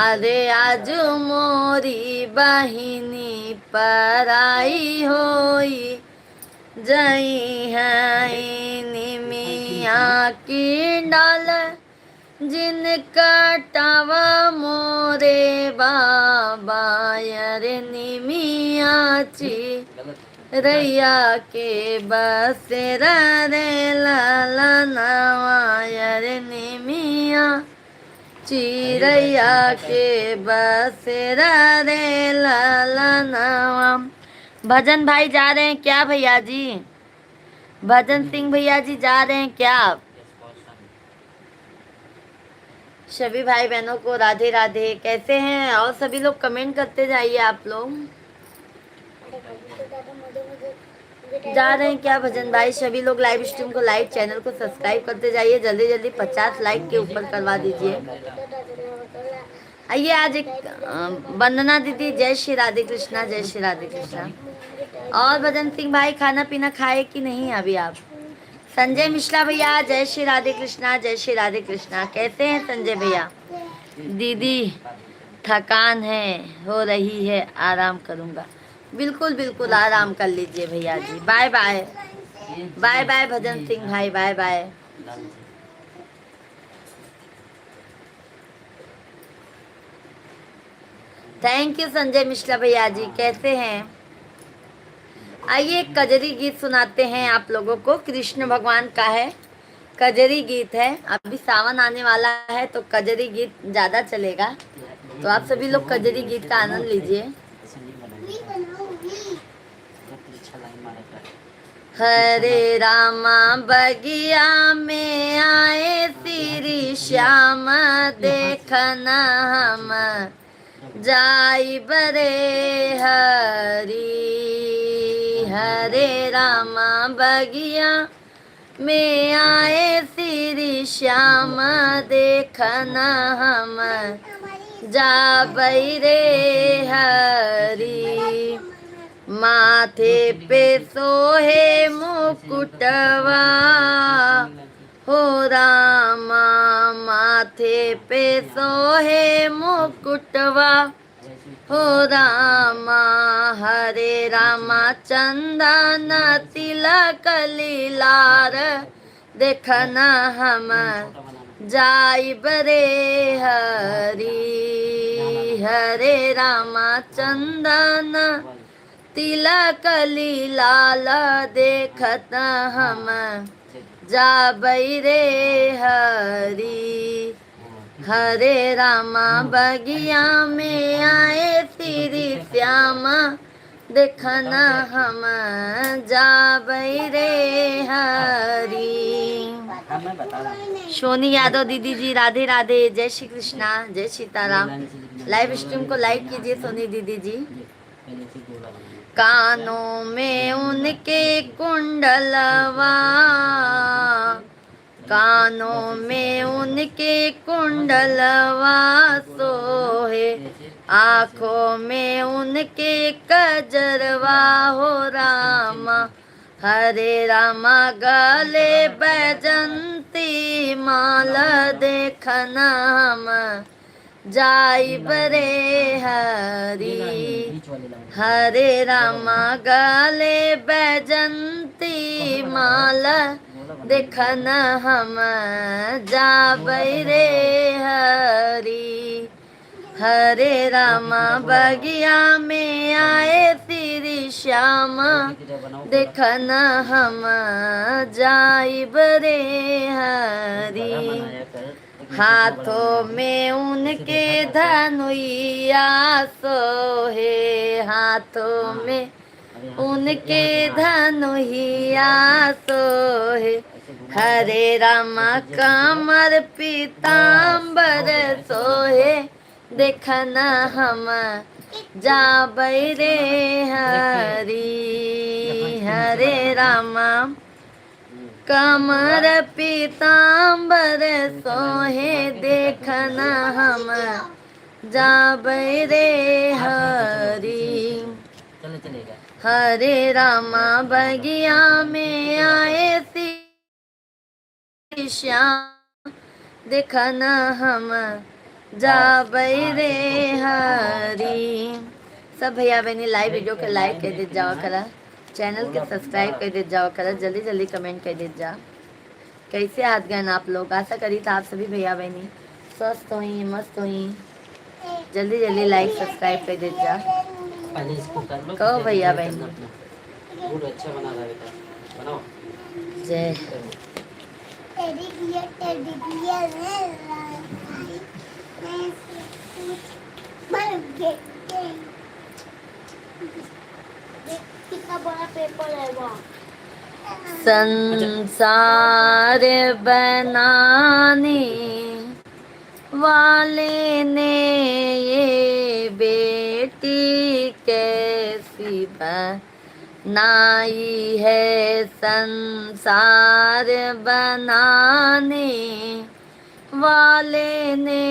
अरे आजू मोरी बहिनी पराई होई जई है निमिया की डाल, जिन कटावा मोरे बाबा, अरे निमियाची रैया के बसेरा रे ललनावा, अरे निमिया चिरैया के बसेरा रे ललनावा। भजन भाई जा रहे हैं क्या भैया जी? भजन सिंह भैया जी जा रहे हैं क्या? सभी भाई बहनों को राधे राधे। कैसे हैं? और सभी लोग कमेंट करते जाइए। आप लोग जा रहे हैं क्या भजन भाई? सभी लोग लाइव स्ट्रीम को लाइक, चैनल को सब्सक्राइब करते जाइए। जल्दी जल्दी 50 लाइक के ऊपर करवा दीजिए। आइए आज एक वंदना दीदी, जय श्री राधे कृष्णा, जय श्री राधे कृष्णा। और भजन सिंह भाई खाना पीना खाए कि नहीं अभी आप? संजय मिश्रा भैया, जय श्री राधे कृष्णा, जय श्री राधे कृष्णा। कैसे हैं संजय भैया? दीदी थकान है हो रही है, आराम करूंगा। बिल्कुल बिल्कुल आराम कर लीजिए भैया जी। Bye bye, bye bye Bhajan Singh भाई, bye bye. Thank you Sanjay Mishra भैया जी। कैसे हैं? आइए कजरी गीत सुनाते हैं आप लोगों को। कृष्ण भगवान का है, कजरी गीत है। अभी सावन आने वाला है तो कजरी गीत ज्यादा चलेगा, तो आप सभी लोग कजरी गीत का आनंद लीजिए। हरे रामा बगिया में आए श्री श्याम, देखना हम जाई बरे हरी। हरे रामा बगिया में आए श्री श्याम, देखना हम जाबई रे हरी। माथे पे सोहे मुकुटवा हो रामा, माथे पे सोहे मुकुटवा हो रामा। हरे रामा चंदन तिलक लीलार, देखना हम जाई बरे हरी। हरे रामा चंदन तिलक लीलाल, देखत हम जाबई रे हरी। हरे रामा बगिया में आए श्री श्याम, देखना हम जाबई रे हरी। सोनी यादव दीदी जी राधे राधे, जय श्री कृष्णा, जय सीताराम। लाइव स्ट्रीम को लाइक कीजिए सोनी दीदी जी। पहले से गोला बनाना। कानों में उनके कुंडलवा, कानों में उनके कुंडलवा सोहे, आँखों में उनके कजरवा हो रामा। हरे रामा गले बैजंती माला देखना हम जाई बरे हरी। बीच वाले लाइन। हरे रामा गले बैजंती माला देखना हम जाबै रे हरी। हरे रामा बगिया में आए श्री श्याम, देखना हम जाइब रे हरी। हाथों में उनके धनुइया सोहे, हाथों में उनके धनुइया सोहे। हरे रामा कमर पीताम्बर सोहे, देखना हम जाबै रे हरी। हरे रामा कमर पीताम्बर सोहे, देखना हम जाबै रे हरी। चले चलेगा। हरे रामा बगिया में आए श्री श्याम, देखना हम जाबै रे हरी। सब भैया बहनी लाइव वीडियो के लाइक कर दे जाओ करा, चैनल के सब्सक्राइब कर दे जाओ करा, जल्दी जल्दी कमेंट कर दे जा। कैसे हाथ गए आप लोग? आशा करी था आप सभी भैया बहनी स्वस्थ होई मस्त होई। जल्दी जल्दी लाइक सब्सक्राइब कर दे जा। पहले इसको कर लो। कहो भैया करना बहनी अपना। गुड़ अच्छा बना रहा बेटा, बनाओ। जय। टेडी बियर कितना बड़ा पेपर है वो। संसार बनाने वाले ने ये बेटी कैसी बनाई है। संसार बनाने वाले ने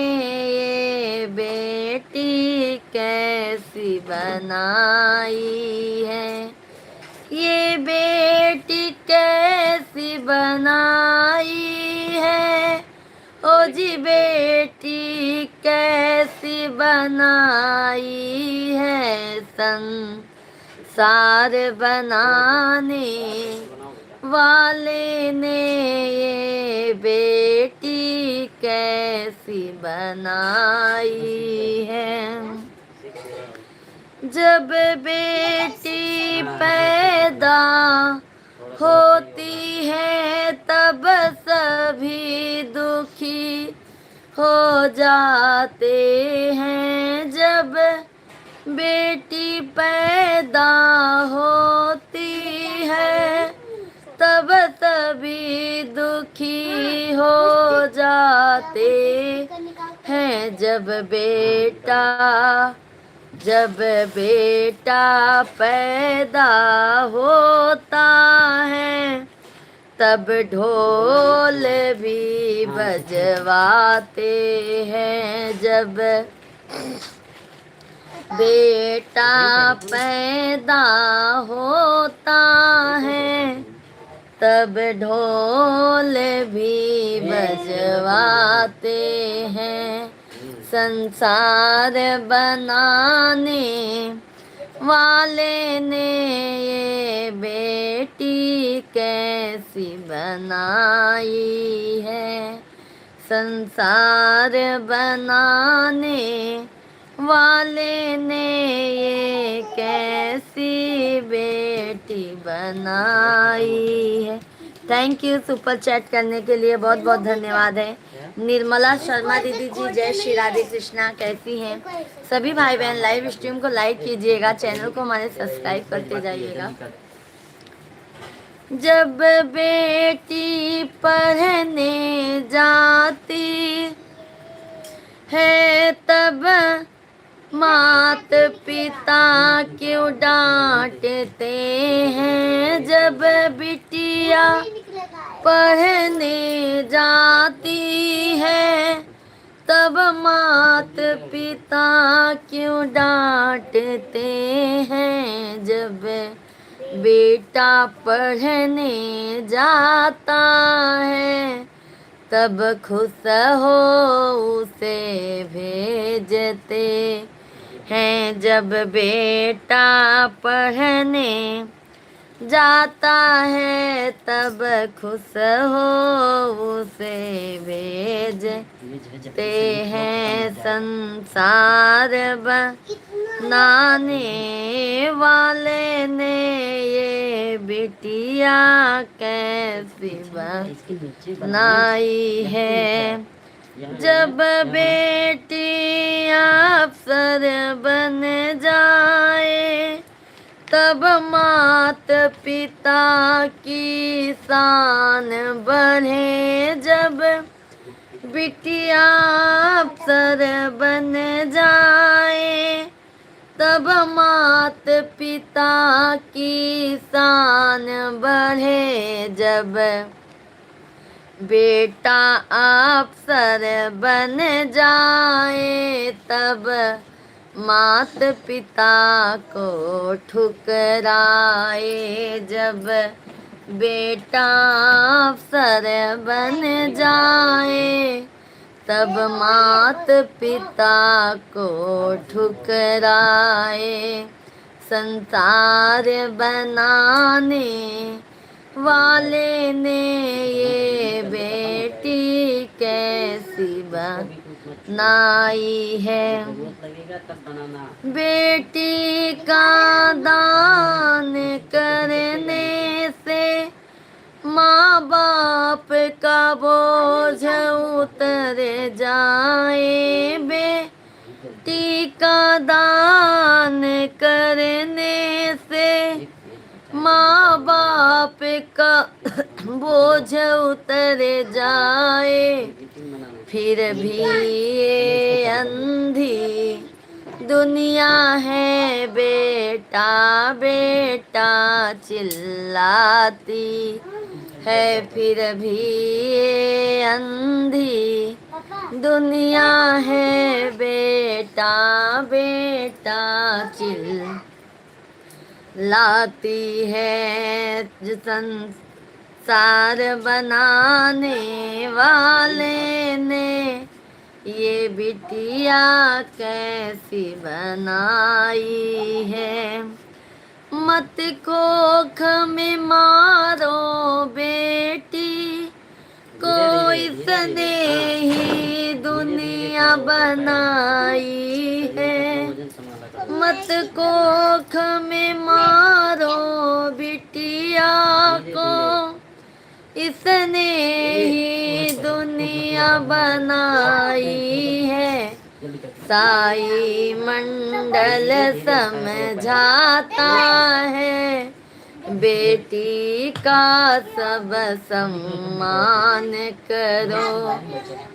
ये बेटी कैसी बनाई है। ये बेटी कैसी बनाई है, ओ जी बेटी कैसी बनाई है। संसार बनाने वाले ने ये बेटी कैसी बनाई है। जब बेटी पैदा होती है तब सभी दुखी हो जाते हैं। जब बेटी पैदा होती है तब सभी दुखी हो जाते हैं। जब बेटा पैदा होता है तब ढोल भी बजवाते हैं। जब बेटा पैदा होता है तब ढोल भी बजवाते हैं। संसार बनाने वाले ने ये बेटी कैसी बनाई है। संसार बनाने वाले ने ये कैसी बेटी बनाई है। थैंक यू सुपर चैट करने के लिए, बहुत बहुत धन्यवाद है। निर्मला शर्मा दीदी जी, जय श्री राधे कृष्णा, कैसी हैं सभी भाई बहन? लाइव स्ट्रीम को लाइक कीजिएगा, चैनल को हमारे सब्सक्राइब करते जाइएगा। जब बेटी पढ़ने जाती है तब मात पिता क्यों डांटते हैं जब बिटिया पढ़ने जाती है, तब मात पिता क्यों डांटते हैं जब बेटा पढ़ने जाता है, तब खुश हो उसे भेजते हैं जब बेटा पढ़ने जाता है, तब खुश हो उसे भेजते हैं। संसार बनाने वाले ने ये बिटिया कैसी बनाई है, जब बेटी अफसर बन जाए, तब मात पिता की शान बढ़े, जब बिटिया अफसर बन जाए, तब मात पिता की शान बढ़े, जब बेटा अफसर बन जाए, तब मात पिता को ठुकराए, जब बेटा अफसर बन जाए, तब मात पिता को ठुकराए। संसार बनाने वाले ने ये बेटी कैसी बनाई है, बेटी का दान करने से माँ बाप का बोझ उतर जाए, बेटी का दान करने से माँ बाप का बोझ उतर जाए, फिर भी ये अंधी दुनिया है बेटा बेटा चिल्लाती है, फिर भी ये अंधी दुनिया है बेटा बेटा चिल्लाती है। जो संसार बनाने वाले ने ये बिटिया कैसी बनाई है, मत कोख में मारो बेटी को, इसने ही दुनिया बनाई है, मत कोख में मारो बिटिया को, इसने ही दुनिया बनाई है। साई मंडल समझाता है बेटी का सब सम्मान करो,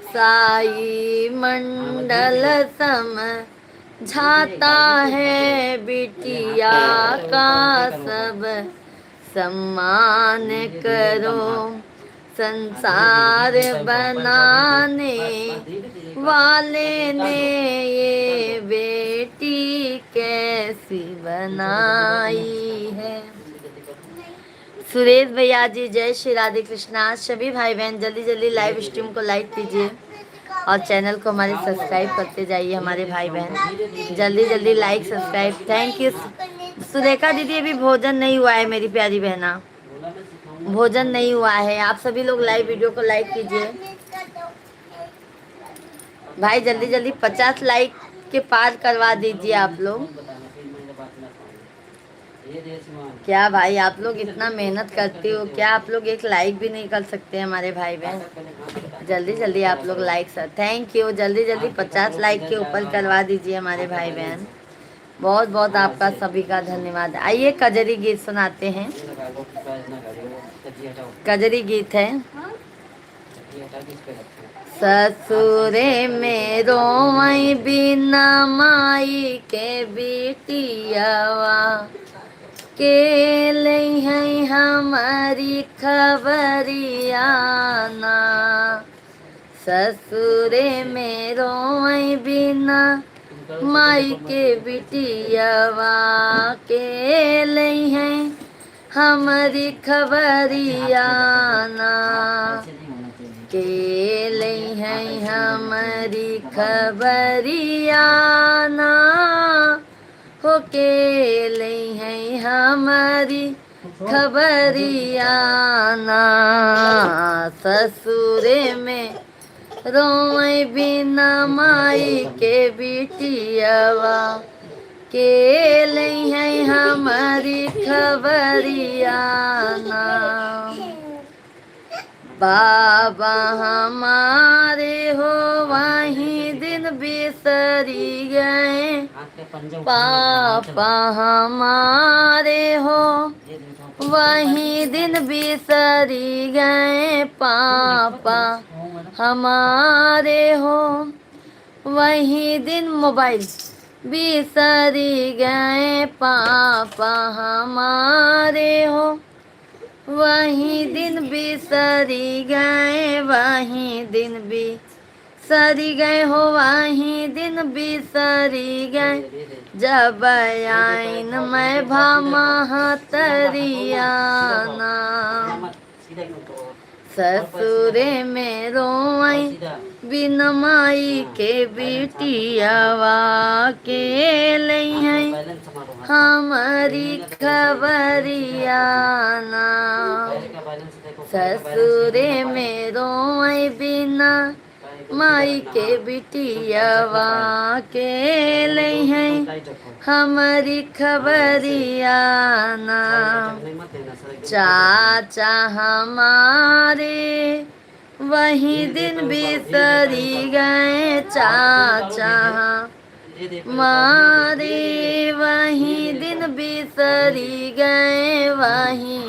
साई मंडल समझाता है बिटिया का सब सम्मान करो। संसार बनाने वाले ने ये बेटी कैसी बनाई है। सुरेश भैया जी जय श्री राधे कृष्णा। सभी भाई बहन जल्दी जल्दी लाइव स्ट्रीम को लाइक कीजिए और चैनल को हमारे सब्सक्राइब करते जाइए। हमारे भाई बहन जल्दी जल्दी like subscribe. Thank you Surekha दीदी। अभी भोजन नहीं हुआ है मेरी प्यारी बहना, भोजन नहीं हुआ है। आप सभी लोग लाइव वीडियो को लाइक कीजिए भाई, जल्दी जल्दी 50 लाइक के पार करवा दीजिए आप लोग। क्या भाई आप लोग इतना मेहनत करती हो, क्या आप लोग एक लाइक भी नहीं कर सकते हमारे भाई बहन? जल्दी जल्दी आप लोग लाइक सर, थैंक यू। जल्दी जल्दी 50 लाइक के ऊपर करवा दीजिए हमारे भाई बहन। बहुत बहुत आपका सभी का धन्यवाद। आइए कजरी गीत सुनाते हैं। कजरी गीत है। ये हटा के इस पे रखो। ससुरे में रोई बिना माई के बिटियावा के लई है हमारी खबरियाना। ससुरे में रोई बिना माई के बिटियावा के लई है हमारी खबरियाना। के लई है हमारी खबरियाना हो के लई है हमारी खबरियाना। ससुरे में रोए बिना माई के बिटियावा के लई है हमारी खबरियाना। बाबा हमारे हो वही दिन बिसरी गए। पापा हमारे हो वही दिन बिसरी गए। पापा हमारे हो वही दिन मोबाइल बिसरी गए। पापा हमारे हो वही दिन बिसरी गए। वही दिन बिसरी गए हो वही दिन बिसरी गए। जब आइन मैं भामहतरियाना। ससुरे में रोई बिन माई के बिटियावा के लई है हमारी खबरियाना। ससुरे में रोई बिना माई के बिटियावा के लई है हमारी खबरियाना। चाचा हमारे वही दिन बिसरी गए। चाचा हमारे वही दिन बिसरी गए। वही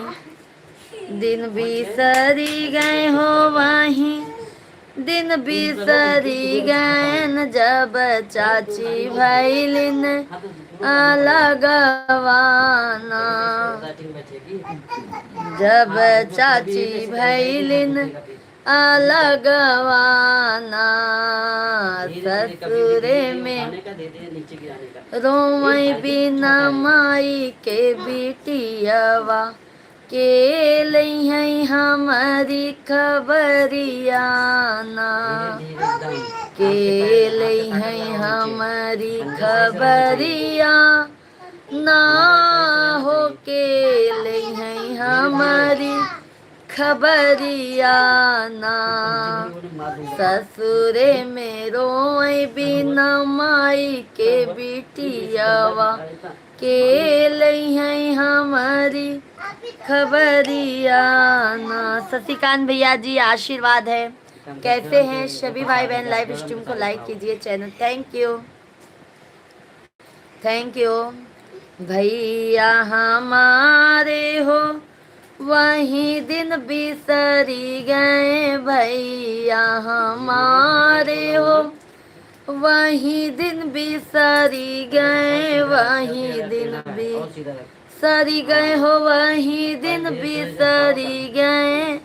दिन बिसरी गए हो वही दिन बिसरी गए। जब चाची भैलिन लगवाना। जब चाची भैलिन लगवाना। ससुरे में रोई बिना माई के बिटियावा के लई है हमारी खबरियाना। के लई है हमारी खबरिया ना हो के लई है हमारी खबरियाना। ससुरे में रोई बिना माई के बिटियावा के लई है हमारी खबरियाना। शशिकांत भैया जी आशीर्वाद है। कैसे हैं सभी भाई बहन? लाइव स्ट्रीम को लाइक कीजिए channel. Thank you thank you. भैया हमारे हो वही दिन बिसरी गए। भैया हमारे हो वही दिन बिसरी गए। वही दिन बिसरी गए हो वही दिन बिसरी गए।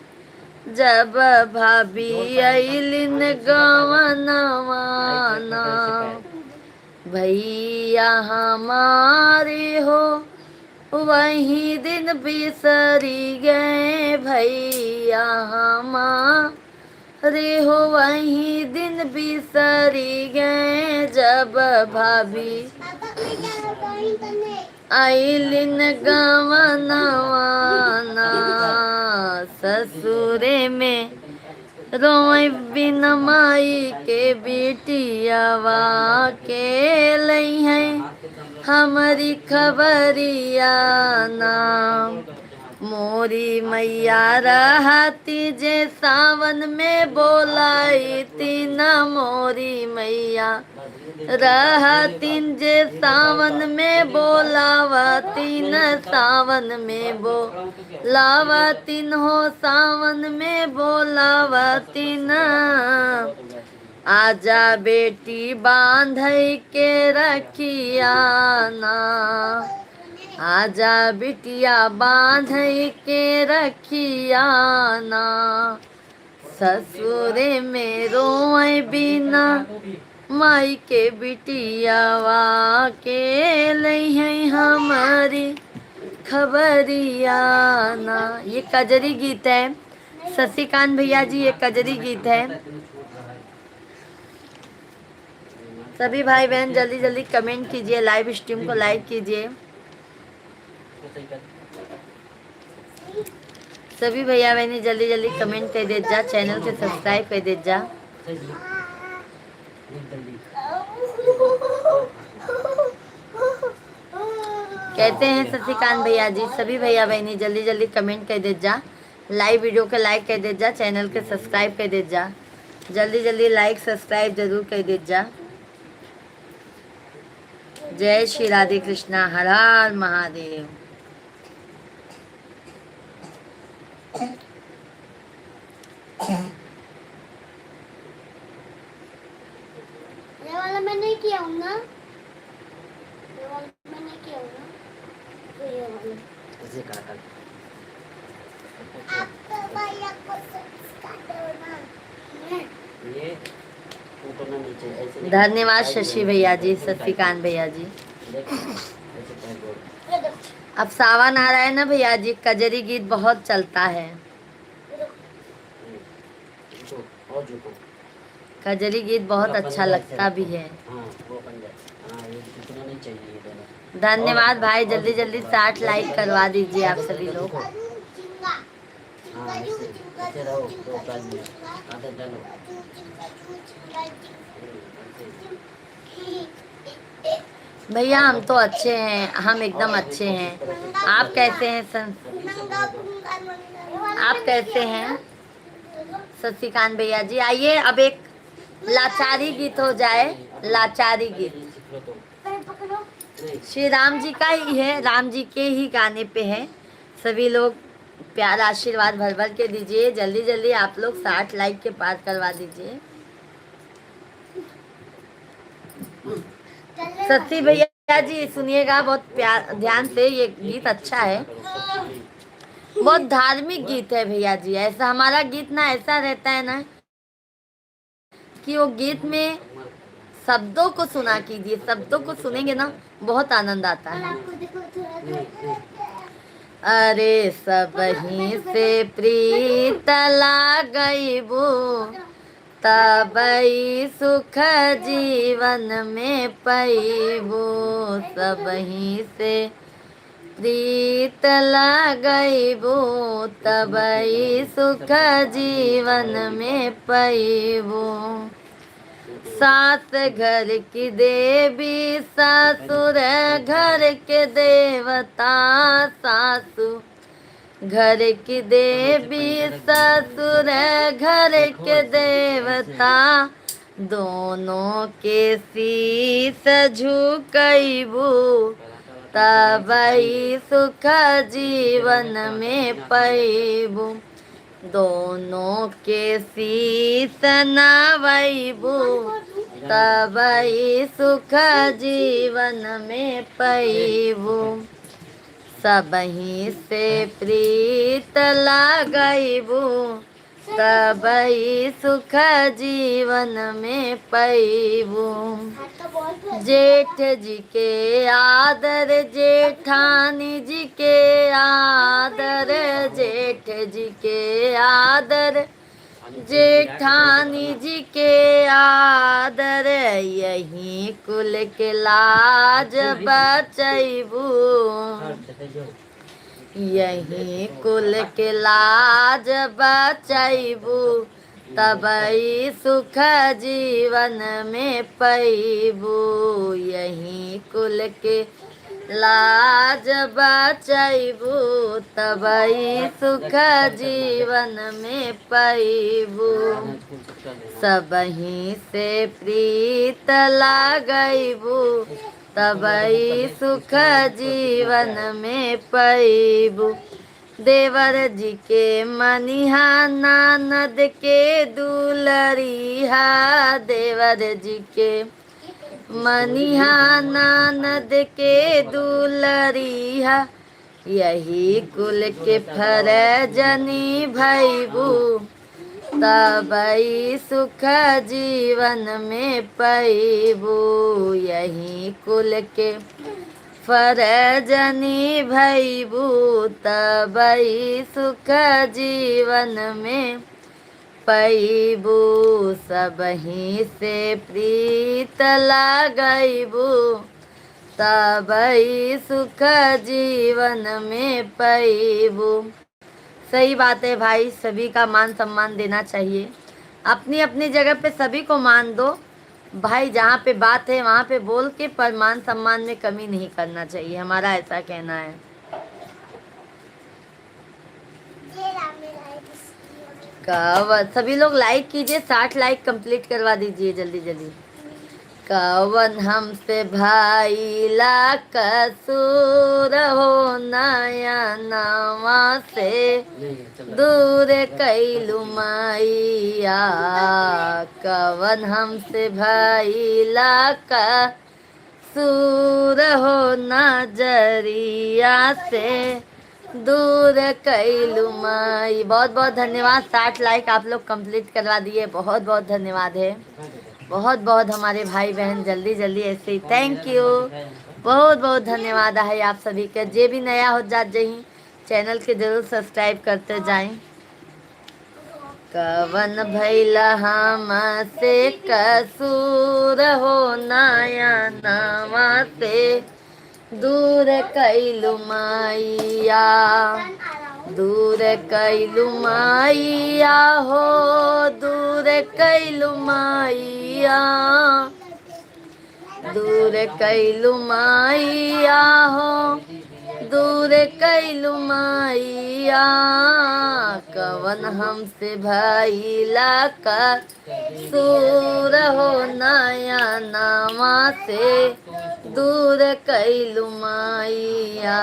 जब भाभी अइलिन गवनवाना। भैया हमारे हो वही दिन बिसरी गए। भैया हमारे हो वही दिन बिसरी गए। जब भाभी आइलिन गवनवाना। ससुरे में रोई बिन माई के बिटियावा के लई है हमारी खबरियाना। मोरी मैया रहती जे सावन में बोलाई तीन मोरी मैया रहतीन जे सावन में बोलावतीन सावन में बोलावतीन हो सावन में बोलावतीन आजा बेटी बांधई के रखिया ना आजा बिटिया बांधई के रखिया ना ससुरे में रोए बिना माई के बिटियावा के लई हमारी खबरिया ना। ये कजरी गीत है शशिकांत भैया जी, ये कजरी गीत है। सभी भाई बहन जल्दी जल्दी कमेंट कीजिए, लाइव स्ट्रीम को लाइक कीजिए। सभी भैया बहनी जल्दी जल्दी कमेंट कर दे जा, चैनल के सब्सक्राइब कर दे जा। कहते हैं शशिकांत भैया जी, सभी भैया बहनी जल्दी जल्दी कमेंट कर दे जा, लाइव वीडियो को लाइक कर दे जा, चैनल के सब्सक्राइब कर दे जा, जल्दी जल्दी लाइक सब्सक्राइब जरूर कर दे जा। जय श्री राधे कृष्णा, हर हर महादेव। ये वाला मैं नहीं किया हूँ ना, ये वाला मैं नहीं किया हूँ ना, तो ये वाला ऐसे करा कर। आपका भैया को सब्सक्राइब करना ये ऊपर ना नीचे ऐसे नहीं। धन्यवाद शशि भैया जी, शशिकांत भैया जी। देख, ऐसे पैर जोड़। ये देखो, अब सावन आ रहा है ना भैया जी, कजरी गीत बहुत चलता है। ये देखो। झुको और झुको। कजरी गीत बहुत अच्छा लगता भी है। हाँ वो बन जाए। हाँ ये झुकना नहीं चाहिए ये दोनों। धन्यवाद भाई, जल्दी जल्दी 60 लाइक करवा दीजिए आप सभी लोग। चिंगा हाँ ऐसे रहो, दो पैर में आदत डालो। भैया हम तो अच्छे हैं, हम एकदम अच्छे हैं। आप कैसे हैं सर? आप कैसे हैं शशिकांत भैया जी? आइए अब एक लाचारी गीत हो जाए, लाचारी गीत श्री राम जी का ही है, राम जी के ही गाने पे है। सभी लोग प्यार आशीर्वाद भर भर के दीजिए, जल्दी जल्दी आप लोग 60 लाइक के पार करवा दीजिए। सच्ची भैया जी सुनिएगा बहुत प्यार ध्यान से, ये गीत अच्छा है, बहुत धार्मिक गीत है भैया जी। ऐसा हमारा गीत ना ऐसा रहता है ना कि वो गीत में शब्दों को सुना कीजिए, शब्दों को सुनेंगे ना बहुत आनंद आता है। अरे सबही से प्रीत लागइबू तबई सुख जीवन में पैबू, सबही से प्रीत लगइबू तबई सुख जीवन में पैबू। सास घर की देवी ससुर घर के देवता, सासु घर की देवी ससुर घर के देवता, दोनों के शीस झुकइबू तबई सुख जीवन में पैबू, दोनों के शीस नवइबू तबई सुख जीवन में पैबू। सबही से प्रीत लगइबू तबई सुख जीवन में पैबू। जेठ जी के आदर जेठानी जी के आदर, जेठ जी के आदर जेठानी जी के आदर, यही कुल के लाज बचैबू, यही कुल के लाज बचैबू तबई सुख जीवन में पैबू, यही कुल के लाज बचैबू तबई सुख जीवन में पैबू। सबही से प्रीत लागैबू तबई सुख जीवन में पैबू। देवर जी के मनिहा ननद के दुलरिहा, देवर जी के मनिहा ननद के दुलरिहा। यही कुल के फरजनी भैबू तबई सुख जीवन में पैबू। यही कुल के फरजनी भैबू तबई सुख जीवन में पैबू। सबही से प्रीत लागैबू तबई सुख जीवन में पैबू। सही बात है भाई, सभी का मान सम्मान देना चाहिए। अपनी अपनी जगह पे सभी को मान दो भाई, जहाँ पे बात है वहाँ पे बोल के, पर मान सम्मान में कमी नहीं करना चाहिए, हमारा ऐसा कहना है। कवन सभी लोग लाइक कीजिए, 60 लाइक कंप्लीट करवा दीजिए जल्दी जल्दी। कवन हमसे भाई ला कसूर हो, नया नवा से दूर कैलू मैया। कवन हमसे भाई ला कसूर हो, नजरिया से दूर कैलू माई। बहुत बहुत धन्यवाद, 60 लाइक आप लोग कंप्लीट करवा दिए, बहुत बहुत धन्यवाद है। बहुत बहुत हमारे भाई बहन जल्दी जल्दी ऐसे ही, थैंक यू, बहुत बहुत धन्यवाद है आप सभी के। जे भी नया हो जात जही चैनल के जरूर सब्सक्राइब करते जाएं। कवन भैला हमसे कसूर हो, नया नवा से दूर कैलू मैया। दूर कैलू मैया हो, दूर कैलू मैया। दूर कैलू मैया हो, दूर कैलू मैया। कवन हमसे भइला कसूर हो, नया नवा से दूर कैलू मैया।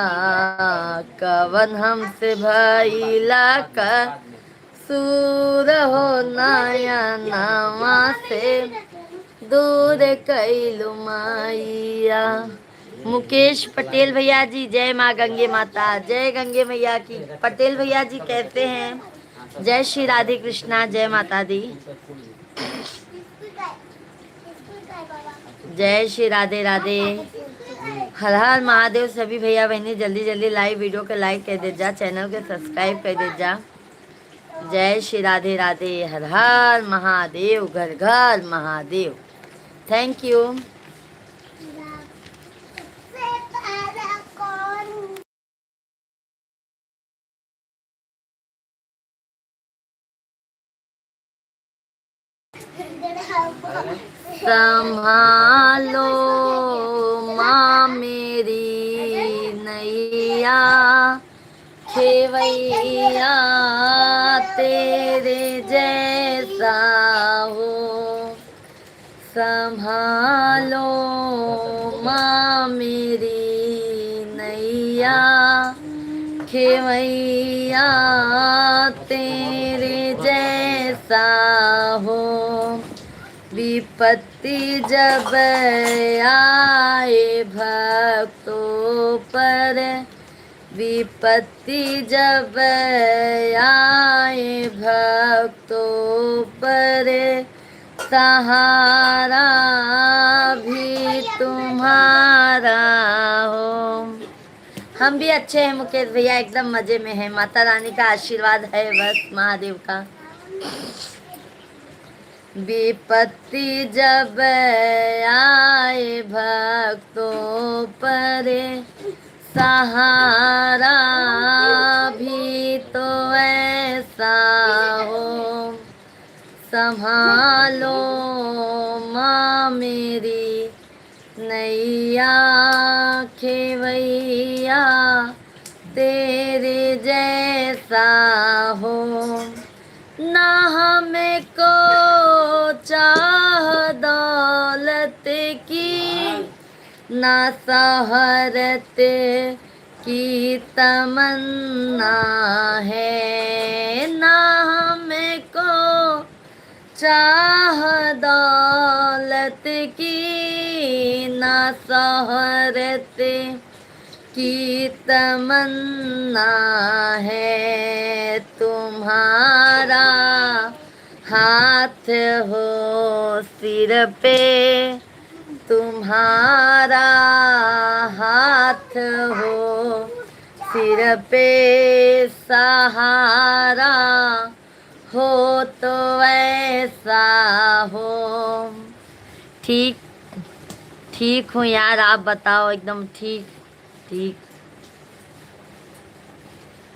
कवन हमसे भइला कसूर हो, नया नवा से दूर कैलू मैया। मुकेश पटेल भैया जी, जय माँ गंगे माता, जय गंगे मैया की। पटेल भैया जी कहते हैं जय श्री राधे कृष्णा, जय माता दी, जय श्री राधे राधे, हर हर महादेव। सभी भैया बहनी जल्दी जल्दी लाइव वीडियो के लाइक कर दे जा, चैनल के सब्सक्राइब कर दे जा। जय श्री राधे राधे, हर हर महादेव, घर घर महादेव। Thank you. संभालो माँ मेरी नैया, खेवैया तेरे जैसा हो। संभालो माँ मेरी नैया, खेवैया तेरे जैसा हो। विपत्ति जब आए भक्तों पर, विपत्ति जब आए भक्तों पर, सहारा भी तुम्हारा हो। हम भी अच्छे हैं मुकेश भैया, एकदम मजे में है, माता रानी का आशीर्वाद है बस, महादेव का। विपत्ति जब आए भक्तों पर, सहारा भी तो ऐसा हो। संभालो माँ मेरी नैया, नैया खेवैया तेरे जैसा हो, ना हमें को चाह दौलत की, ना शोहरत की तमन्ना है, ना हमें को चाह दौलत की, ना शोहरत की तमन्ना है। तुम्हारा हाथ हो सिर पे, तुम्हारा हाथ हो सिर पे, सहारा हो तो ऐसा हो। ठीक ठीक हूँ यार, आप बताओ। एकदम ठीक ठीक।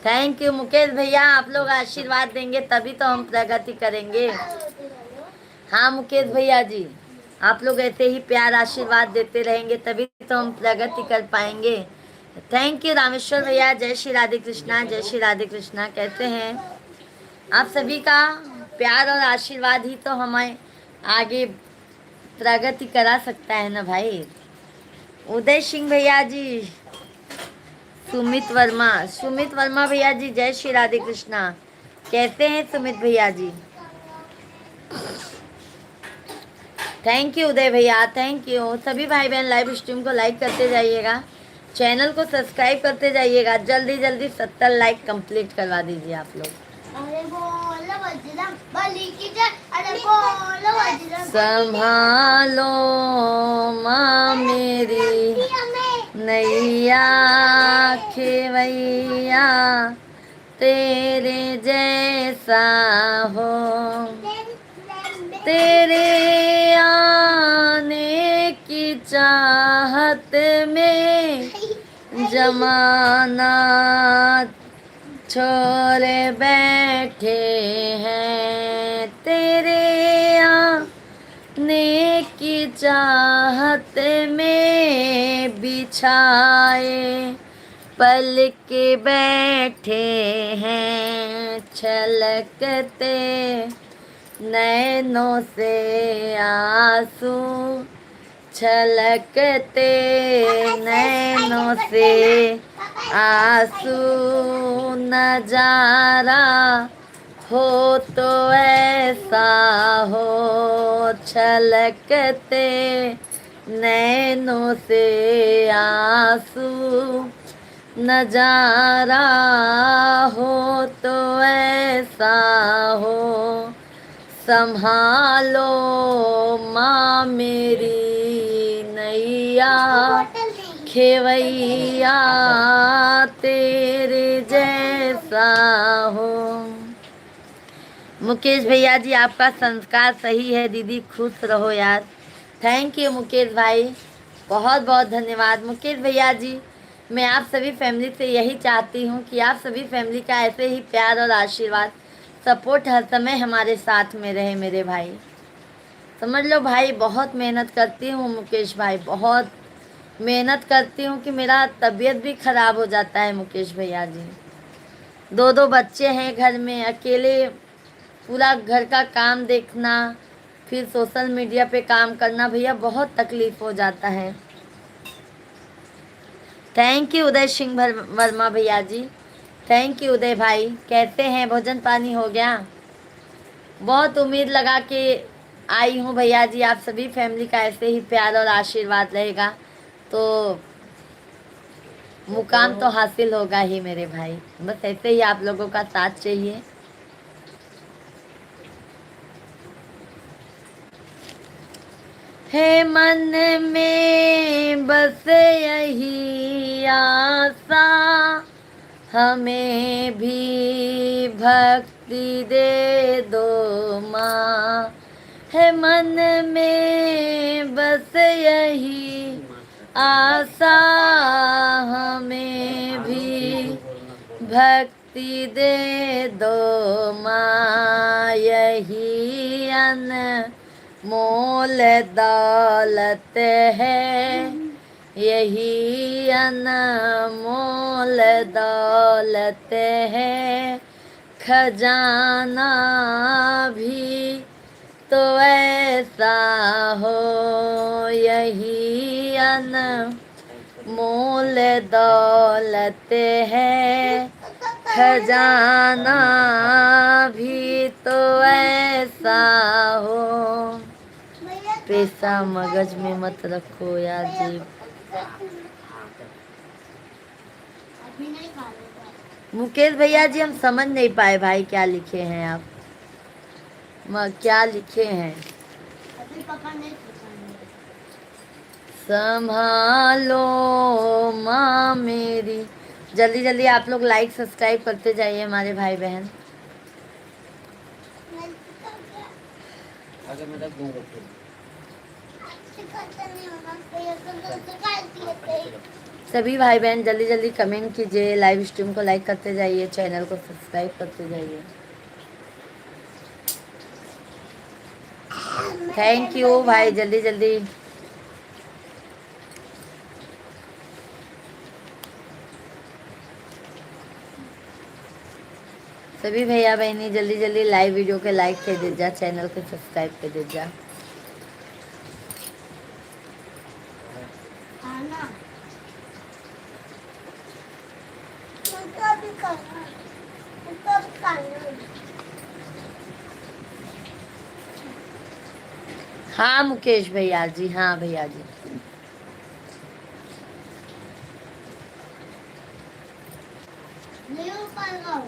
थैंक यू मुकेश भैया, आप लोग आशीर्वाद देंगे तभी तो हम प्रगति करेंगे। हाँ मुकेश भैया जी, आप लोग ऐसे ही प्यार आशीर्वाद देते रहेंगे तभी तो हम प्रगति कर पाएंगे। थैंक यू रामेश्वर भैया। जय श्री राधे कृष्णा, जय श्री राधे कृष्णा। कैसे हैं आप? सभी का प्यार और आशीर्वाद ही तो हमें आगे प्रगति करा सकता है ना भाई। उदय सिंह भैया जी, सुमित वर्मा भैया जी, जय श्री राधे कृष्णा। कैसे हैं सुमित भैया जी? थैंक यू उदय भैया, थैंक यू। सभी भाई बहन लाइव स्ट्रीम को लाइक करते जाइएगा, चैनल को सब्सक्राइब करते जाइएगा। जल्दी जल्दी 70 लाइक कंप्लीट करवा दीजिए आप लोग। अरे बोलो बजरंग बली की जय, अरे बोलो बजरंग। संभालो माँ मेरी नैया खेवैया तेरे जैसा हो, तेरे आने की चाहत में जमाना छोड़े बैठे हैं, तेरे आने की चाहत में बिछाए पल के बैठे हैं, छलकते नैनों से आंसू, छलकते नैनों से आंसू, नजारा हो तो ऐसा हो, छलकते नैनों से आंसू, नजारा हो तो ऐसा हो। संभालो माँ मेरी नैया खेवैया तेरे जैसा हो। मुकेश भैया जी, आपका संस्कार सही है दीदी, खुश रहो यार। थैंक यू मुकेश भाई, बहुत बहुत धन्यवाद। मुकेश भैया जी, मैं आप सभी फैमिली से यही चाहती हूँ कि आप सभी फैमिली का ऐसे ही प्यार और आशीर्वाद सपोर्ट हर समय हमारे साथ में रहे मेरे भाई। समझ लो भाई, बहुत मेहनत करती हूँ मुकेश भाई, बहुत मेहनत करती हूँ कि मेरा तबीयत भी खराब हो जाता है मुकेश भैया जी। दो दो बच्चे हैं घर में, अकेले पूरा घर का काम देखना, फिर सोशल मीडिया पे काम करना, भैया बहुत तकलीफ हो जाता है। थैंक यू उदय सिंह वर्मा भैया जी, थैंक यू उदय भाई। कैसे हैं, भोजन पानी हो गया? बहुत उम्मीद लगा के आई हूँ भैया जी, आप सभी फैमिली का ऐसे ही प्यार और आशीर्वाद रहेगा तो मुकाम तो हासिल होगा ही मेरे भाई। बस ऐसे ही आप लोगों का साथ चाहिए। है मन में बस यही आशा, हमें भी भक्ति दे दो माँ। है मन में बस यही आशा, हमें भी भक्ति दे दो माँ। यही अनमोल दौलत है, यही अनमोल दौलत है, खजाना भी तो ऐसा हो। यही अनमोल दौलत है, खजाना भी तो ऐसा हो। पैसा मगज में मत रखो यार जी। अभी नहीं खा लेगा। मुकेश भैया जी हम समझ नहीं पाए भाई क्या लिखे हैं आप, क्या लिखे हैं। अभी पापा नहीं खाएंगे। संभालो माँ मेरी। जल्दी जल्दी आप लोग लाइक सब्सक्राइब करते जाइए हमारे भाई बहन। अगर मैं रख दूंगा फिर सभी भाई बहन जल्दी जल्दी कमेंट कीजिए, लाइव स्ट्रीम को लाइक करते जाइए, चैनल को सब्सक्राइब करते जाइए। थैंक यू भाई, जल्दी जल्दी। सभी भैया बहनी जल्दी जल्दी लाइव वीडियो के लाइक कर दीजिए, चैनल को सब्सक्राइब कर दीजिए। खाना उनका भी खाना, उनका भी खाना। हाँ मुकेश भैया जी, हाँ भैया जी। नहीं हो पाएगा।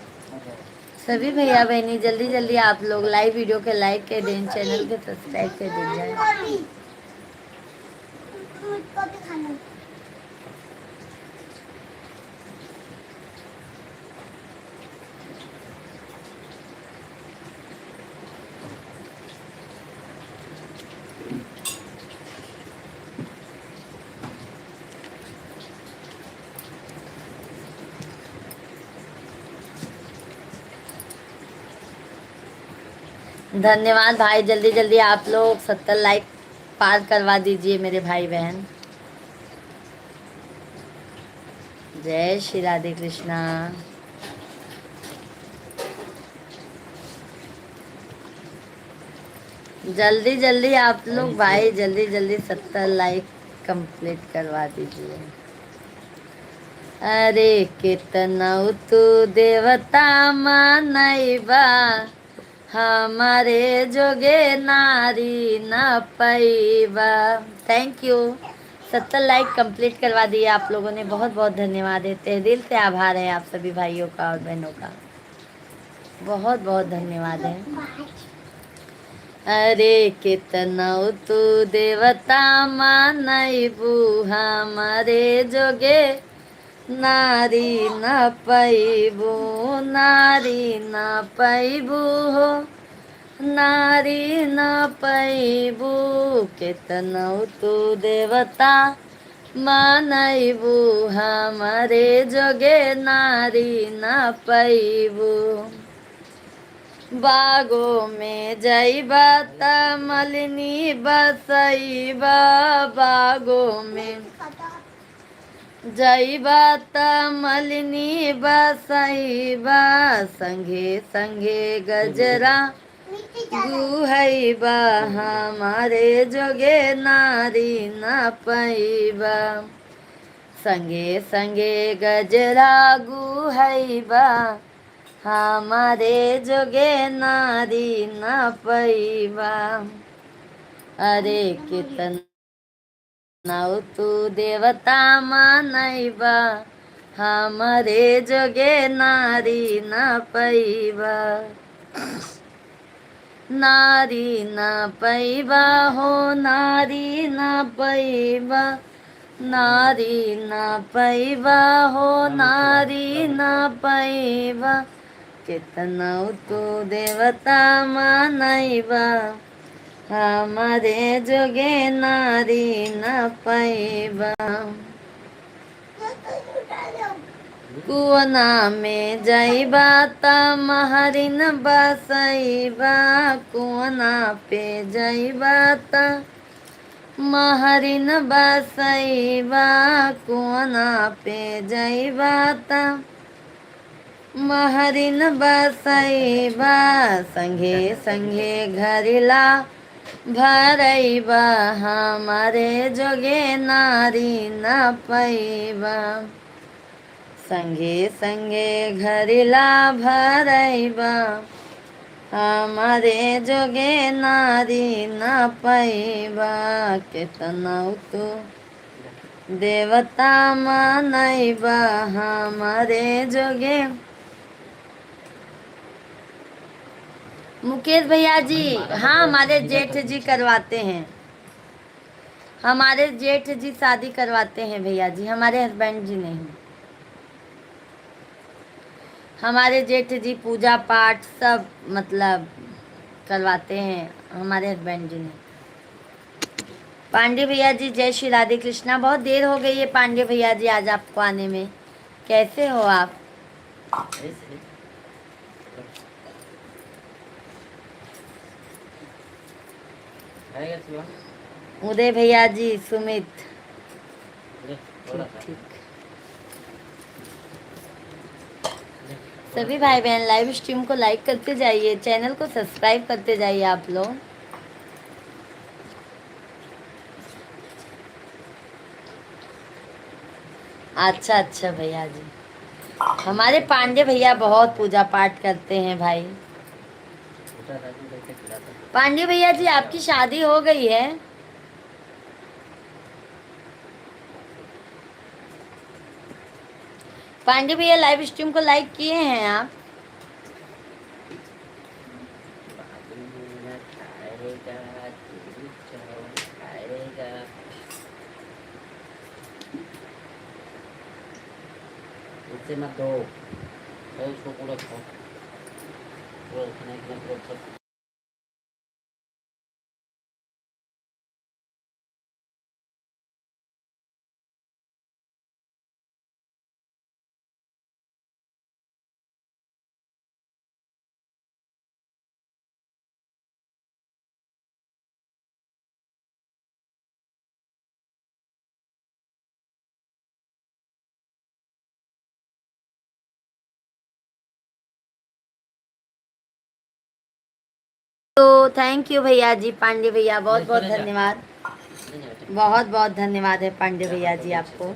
सभी भैया बहनी जल्दी जल्दी आप लोग लाइव वीडियो के लाइक कर दें, चैनल के सब्सक्राइब कर दीजिए। उनका भी खाना। धन्यवाद भाई, जल्दी जल्दी आप लोग 70 लाइक पार करवा दीजिए मेरे भाई बहन। जय श्री राधे कृष्णा। जल्दी जल्दी आप लोग भाई जल्दी जल्दी 70 लाइक कंप्लीट करवा दीजिए। अरे कितना तू देवता मानैबा, हमारे जोगे नारी न पैबा। थैंक यू, 70 लाइक कंप्लीट करवा दिए आप लोगों ने, बहुत बहुत धन्यवाद देते हैं, दिल से आभार है आप सभी भाइयों का और बहनों का, बहुत बहुत धन्यवाद है। अरे कितना तू देवता मानैबू, हमारे जोगे नारी न पैबू, नारी न पैबू हो, नारी न पैबू। कितना तू देवता मानैबू, हमारे जोगे नारी न पैबू। बागो में जइबा त मलिनी बसैबा, बागो में जइबा त मलिनी बसैबा, संगे संगे गजरा गुहैबा, हमारे जोगे नारी न पैबा। संगे संगे गजरा गुहैबा, हमारे जोगे नारी न पैबा। अरे कितना तू देवता मानैबा, हमारे जोगे नारी न पैबा। नारी न पैबा हो, नारी न पैबा, नारी न पैबा हो, नारी न पैबा। कितना तू देवता मानैबा, हमारे जोगे नारी न पैबा। कुआना में जइबा त महरिन बसैबा, कुआना पे जइबा त महरिन बसैबा कुआना पे जैबा ता महरिन बसैबा संगे संगे घरिला भरैबा हमारे जोगे नारी न पैबा संगे संगे घरिला भरैबा हमारे जोगे नारी न पैबा केतना तू देवता मनैबा हमारे जोगे। मुकेश भैया जी, हाँ हमारे जेठ जी करवाते हैं, हमारे जेठ जी शादी करवाते हैं भैया जी, हमारे हस्बैंड जी नहीं। हमारे जेठ जी पूजा पाठ सब मतलब करवाते हैं, हमारे हस्बैंड जी नहीं। पांडे भैया जी जय श्री राधे कृष्णा। बहुत देर हो गई है पांडे भैया जी आज आपको आने में, कैसे हो आप? ऐसे आएगा शिवा। उदय भैया जी, सुमित, ले, थोड़ा सा। ठीक। सभी भाई बहन लाइव स्ट्रीम को लाइक करते जाइए, चैनल को सब्सक्राइब करते जाइए आप लोग। अच्छा अच्छा भैया जी, हमारे पांडे भैया बहुत पूजा पाठ करते हैं भाई। छोटा राजू कैसे खिलाता है? पांडे भैया जी आपकी शादी हो गई है? पांडे भैया लाइव स्ट्रीम को लाइक किए हैं आप? बाबू मेरा खाएगा, तू चावल खाएगा। उससे मत दो, और उसको पूरा खाओ, पूरा खाने के लिए पूरा सब। तो थैंक यू भैया जी, पांडे भैया बहुत बहुत चले जा। धन्यवाद, ले जा बेटा। बहुत बहुत धन्यवाद है पांडे भैया जी आपको।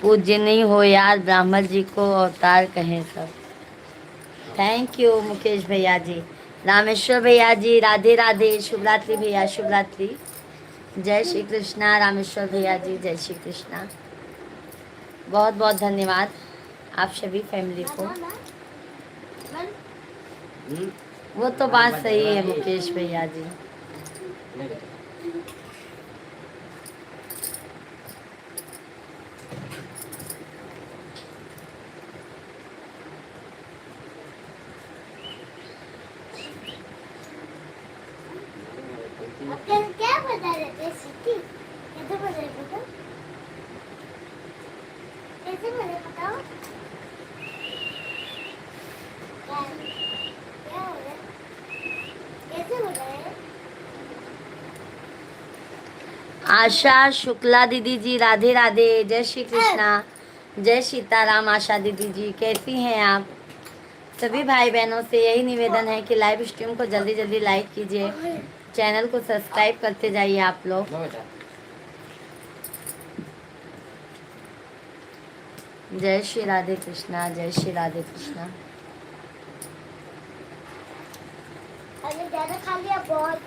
पूज्य नहीं हो यार, ब्राह्मण जी को अवतार कहें सब। थैंक यू मुकेश भैया जी, रामेश्वर भैया जी राधे राधे, शुभरात्रि भैया, शुभरात्रि, जय श्री कृष्णा। रामेश्वर भैया जी जय श्री कृष्णा, बहुत बहुत धन्यवाद आप सभी फैमिली को। वो तो बात सही है मुकेश भैया जी। क्या बता रहे थे सिटी? कैसे बता रहे बताओ? कैसे बता रहे बताओ? क्या हो रहा है? कैसे बता रहे? आशा शुक्ला दीदी जी राधे राधे, जय श्री कृष्णा, जय सीताराम। आशा दीदी जी कैसी हैं आप? सभी भाई बहनों से यही निवेदन है कि लाइव स्ट्रीम को जल्दी जल्दी लाइक कीजिए, चैनल को सब्सक्राइब करते जाइए आप लोग। जय श्री राधे कृष्णा, जय श्री राधे कृष्णा। अरे ज़्यादा खा लिया बहुत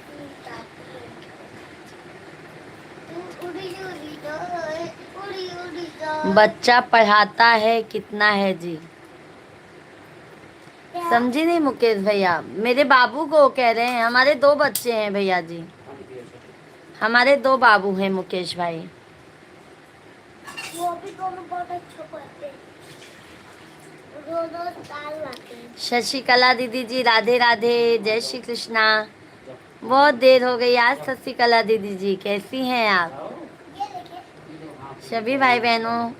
बच्चा पढ़ाता है कितना है जी? समझी नहीं मुकेश भैया, मेरे बाबू को कह रहे हैं। हमारे 2 बच्चे हैं भैया जी, हमारे 2 बाबू हैं मुकेश भाई। वो भी दोनों बहुत अच्छे पढ़ते हैं। रोज रोज दाल लाते हैं। शशिकला दीदी जी राधे राधे, जय श्री कृष्णा। बहुत देर हो गई आज। शशिकला दीदी जी कैसी हैं आप? ये देखिए। सभी भाई बहनों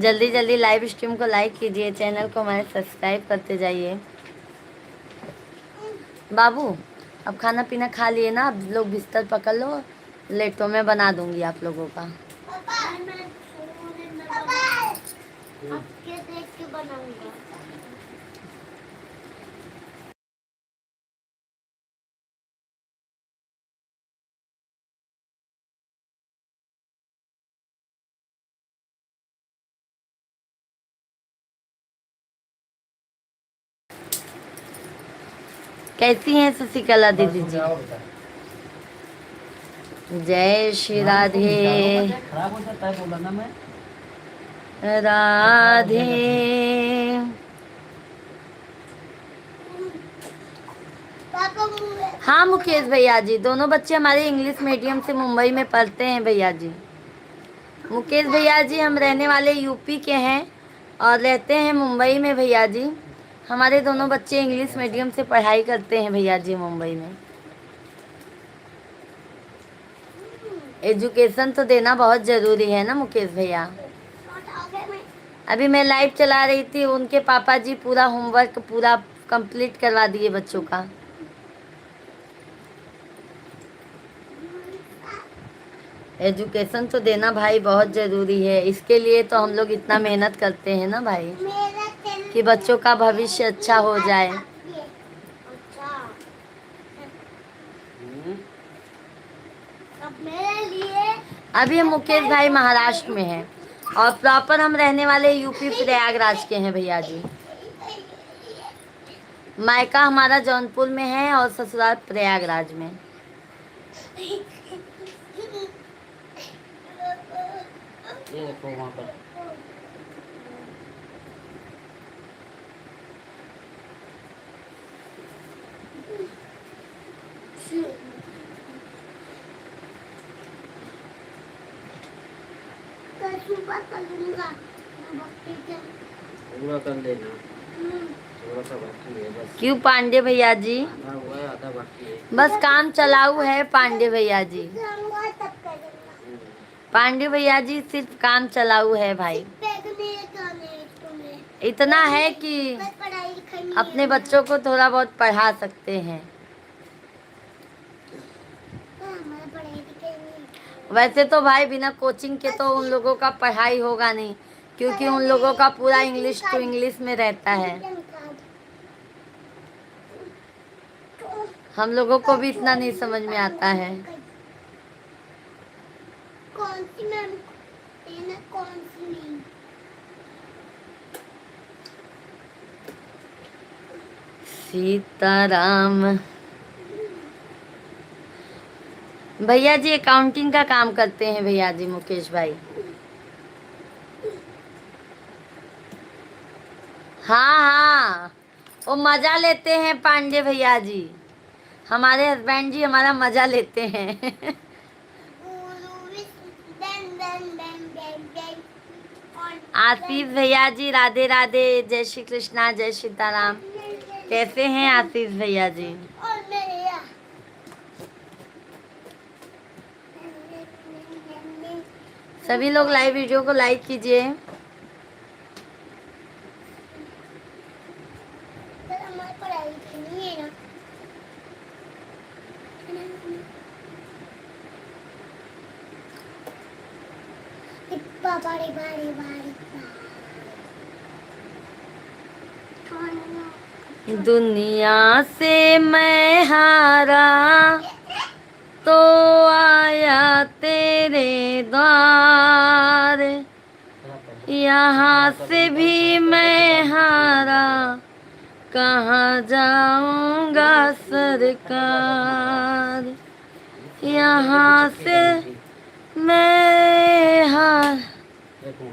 जल्दी जल्दी लाइव स्ट्रीम को लाइक कीजिए, चैनल को हमारे सब्सक्राइब करते जाइए। बाबू अब खाना पीना खा लिए ना, अब लोग बिस्तर पकड़ लो, लेटो मैं बना दूंगी आप लोगों का। पापा आपके देख के बनाऊंगा। कैसी हैं शशिकला दीदी जी? जय श्री राधे खराब हो जाता है बोला ना मैं। राधे। पापा मुझे हाँ मुकेश भैया जी, दोनों बच्चे हमारे इंग्लिश मीडियम से मुंबई में पढ़ते हैं भैया जी। मुकेश भैया जी हम रहने वाले यूपी के हैं और रहते हैं मुंबई में भैया जी। हमारे दोनों बच्चे इंग्लिश मीडियम से पढ़ाई करते हैं भैया जी मुंबई में। एजुकेशन तो देना बहुत ज़रूरी है ना मुकेश भैया। अभी मैं लाइव चला रही थी, उनके पापा जी पूरा होमवर्क पूरा कंप्लीट करवा दिए बच्चों का। एजुकेशन तो देना भाई बहुत ज़रूरी है, इसके लिए तो हम लोग इतना मेहनत करते हैं ना भाई, कि बच्चों का भविष्य अच्छा हो जाए। अच्छा हम्म, अब मेरे लिए अभी हम मुकेश भाई महाराष्ट्र में हैं और प्रॉपर हम रहने वाले यूपी प्रयागराज के हैं भैया जी। मायका हमारा जौनपुर में है और ससुराल प्रयागराज में। ये देखो वहाँ पर कल सुबह करूँगा भक्ति के। पूरा कर लेना, थोड़ा सा बाकी है बस। क्यों पांडे भैया जी? आधा हुआ है, आधा बाकी है। बस काम चलाऊ है पांडे भैया जी। करूँगा तब करूँगा। हम्म, पांडे भैया जी सिर्फ काम चलाऊ है भाई। बैग मेरे काम है तुम्हें। इतना है कि बस पढ़ाई लिखाई नहीं अपने है। बच्चों को थोड़ा बहुत पढ़ा सकते हैं। हमारा पढ़ाई लिखाई नहीं। वैसे तो भाई बिना कोचिंग के तो उन लोगों का पढ़ाई होगा नहीं, क्योंकि उन लोगों का पूरा इंग्लिश टू इंग्लिश में रहता है। हम लोगों को भी इतना नहीं समझ में आता है। कौन सी मैम? कौन सी नहीं? सीताराम भैया जी अकाउंटिंग का काम करते हैं भैया जी मुकेश भाई। हाँ हाँ वो मजा लेते हैं पांडे भैया जी, हमारे हस्बैंड जी हमारा मजा लेते हैं। आशीष भैया जी राधे राधे, जय श्री कृष्णा, जय सीताराम। कैसे हैं आशीष भैया जी? और मेरे सभी लोग लाइव वीडियो को लाइक कीजिए। हमारी पढ़ाई नहीं है ना। इप्पा बारी बारी बारी दुनिया से मैं हारा तो आया तेरे द्वार, यहाँ से भी मैं हारा कहाँ जाऊंगा सरकार। यहाँ से मैं हार। देखो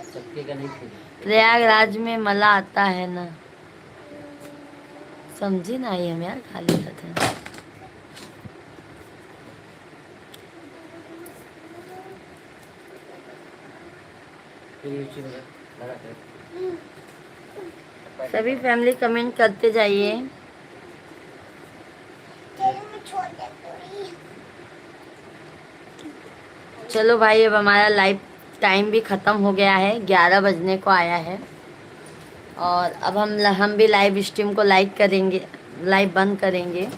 सबके का नहीं खेला। प्रयागराज में मला आता है ना, समझी ना आई हम यार, खाली था। फिर ये चीज़ लगा कर सभी फैमिली कमेंट करते जाइए। तेरे में छोड़ देती हूँ। चलो भाई, अब हमारा लाइव टाइम भी ख़त्म हो गया है, 11 बजने को आया है। और अब हम भी लाइव स्ट्रीम को लाइक करेंगे, लाइव बंद करेंगे।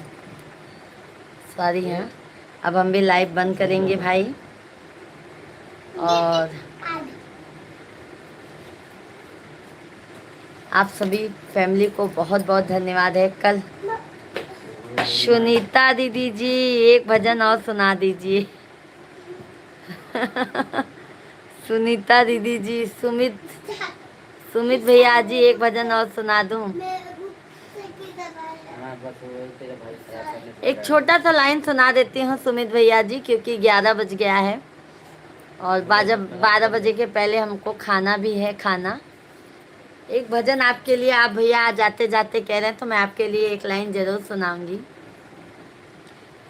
सॉरी हैं, अब हम भी लाइव बंद करेंगे भाई। और आप सभी फैमिली को बहुत बहुत धन्यवाद है। कल सुनीता दीदी जी एक भजन और सुना दीजिए। सुनीता दीदी जी, सुमित भैया जी एक भजन और सुना दूं। हाँ बस वही तेरे भाई खराब करने को एक छोटा सा लाइन सुना देती हूँ सुमित भैया जी, क्योंकि 11 बज गया है और 12 बजे के पहले हमको खाना भी है खाना। एक भजन आपके लिए, आप भैया जाते जाते कह रहे हैं तो मैं आपके लिए एक लाइन जरूर सुनाऊंगी।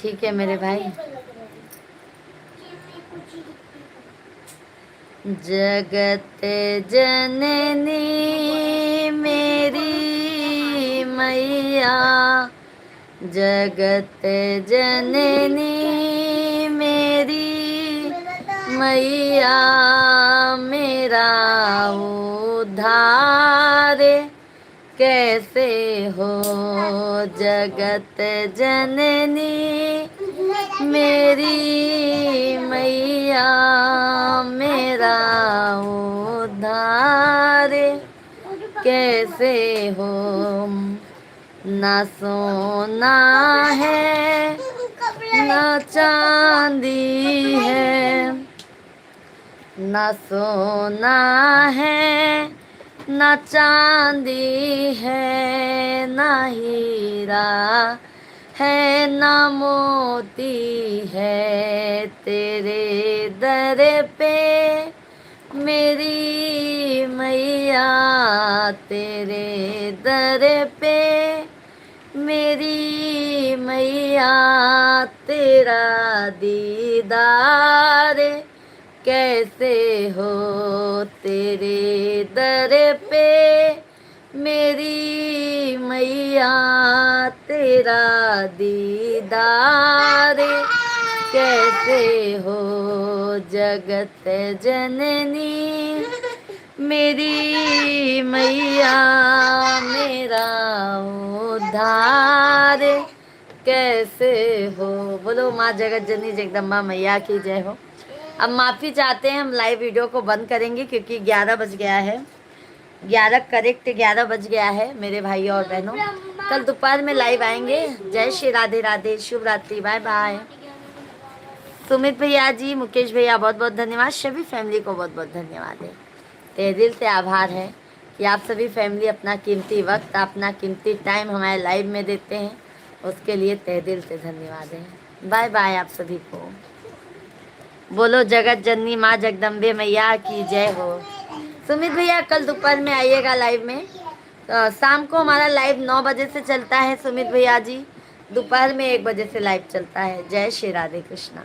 ठीक है मेरे भाई। जगत जननी मेरी मैया, जगत जननी मेरी मैया, मेरा उद्धार कैसे हो। जगत जननी मेरी मैया, मेरा उद्धार कैसे हो। ना सोना है ना चांदी है, ना सोना है ना चांदी है, ना हीरा है ना मोती है। तेरे दर पे मेरी मैया, तेरे दर पे मेरी मैया, तेरा दीदार कैसे हो। तेरे दर पे मेरी मैया, तेरा दीदार कैसे हो। जगत जननी मेरी मैया, मेरा उद्धार कैसे हो। बोलो माँ जगत जननी जगदम्बा मैया की जय हो। अब माफ़ी चाहते हैं, हम लाइव वीडियो को बंद करेंगे क्योंकि 11 बज गया है। 11 करेक्ट 11 बज गया है मेरे भाई और बहनों। कल दोपहर में लाइव आएंगे। जय श्री राधे राधे, शुभ रात्रि, बाय बाय। सुमित भैया जी, मुकेश भैया बहुत बहुत धन्यवाद। सभी फैमिली को बहुत बहुत धन्यवाद है। तहे दिल से आभार है कि आप सभी फैमिली अपना कीमती वक्त, अपना कीमती टाइम हमारे लाइव में देते हैं, उसके लिए तहे दिल से धन्यवाद है। बाय बाय आप सभी को। बोलो जगत जननी माँ जगदम्बे मैया की जय हो। सुमित भैया कल दोपहर में आइएगा लाइव में। शाम को हमारा लाइव 9 बजे से चलता है सुमित भैया जी, दोपहर में 1 बजे से लाइव चलता है। जय श्री राधे कृष्णा।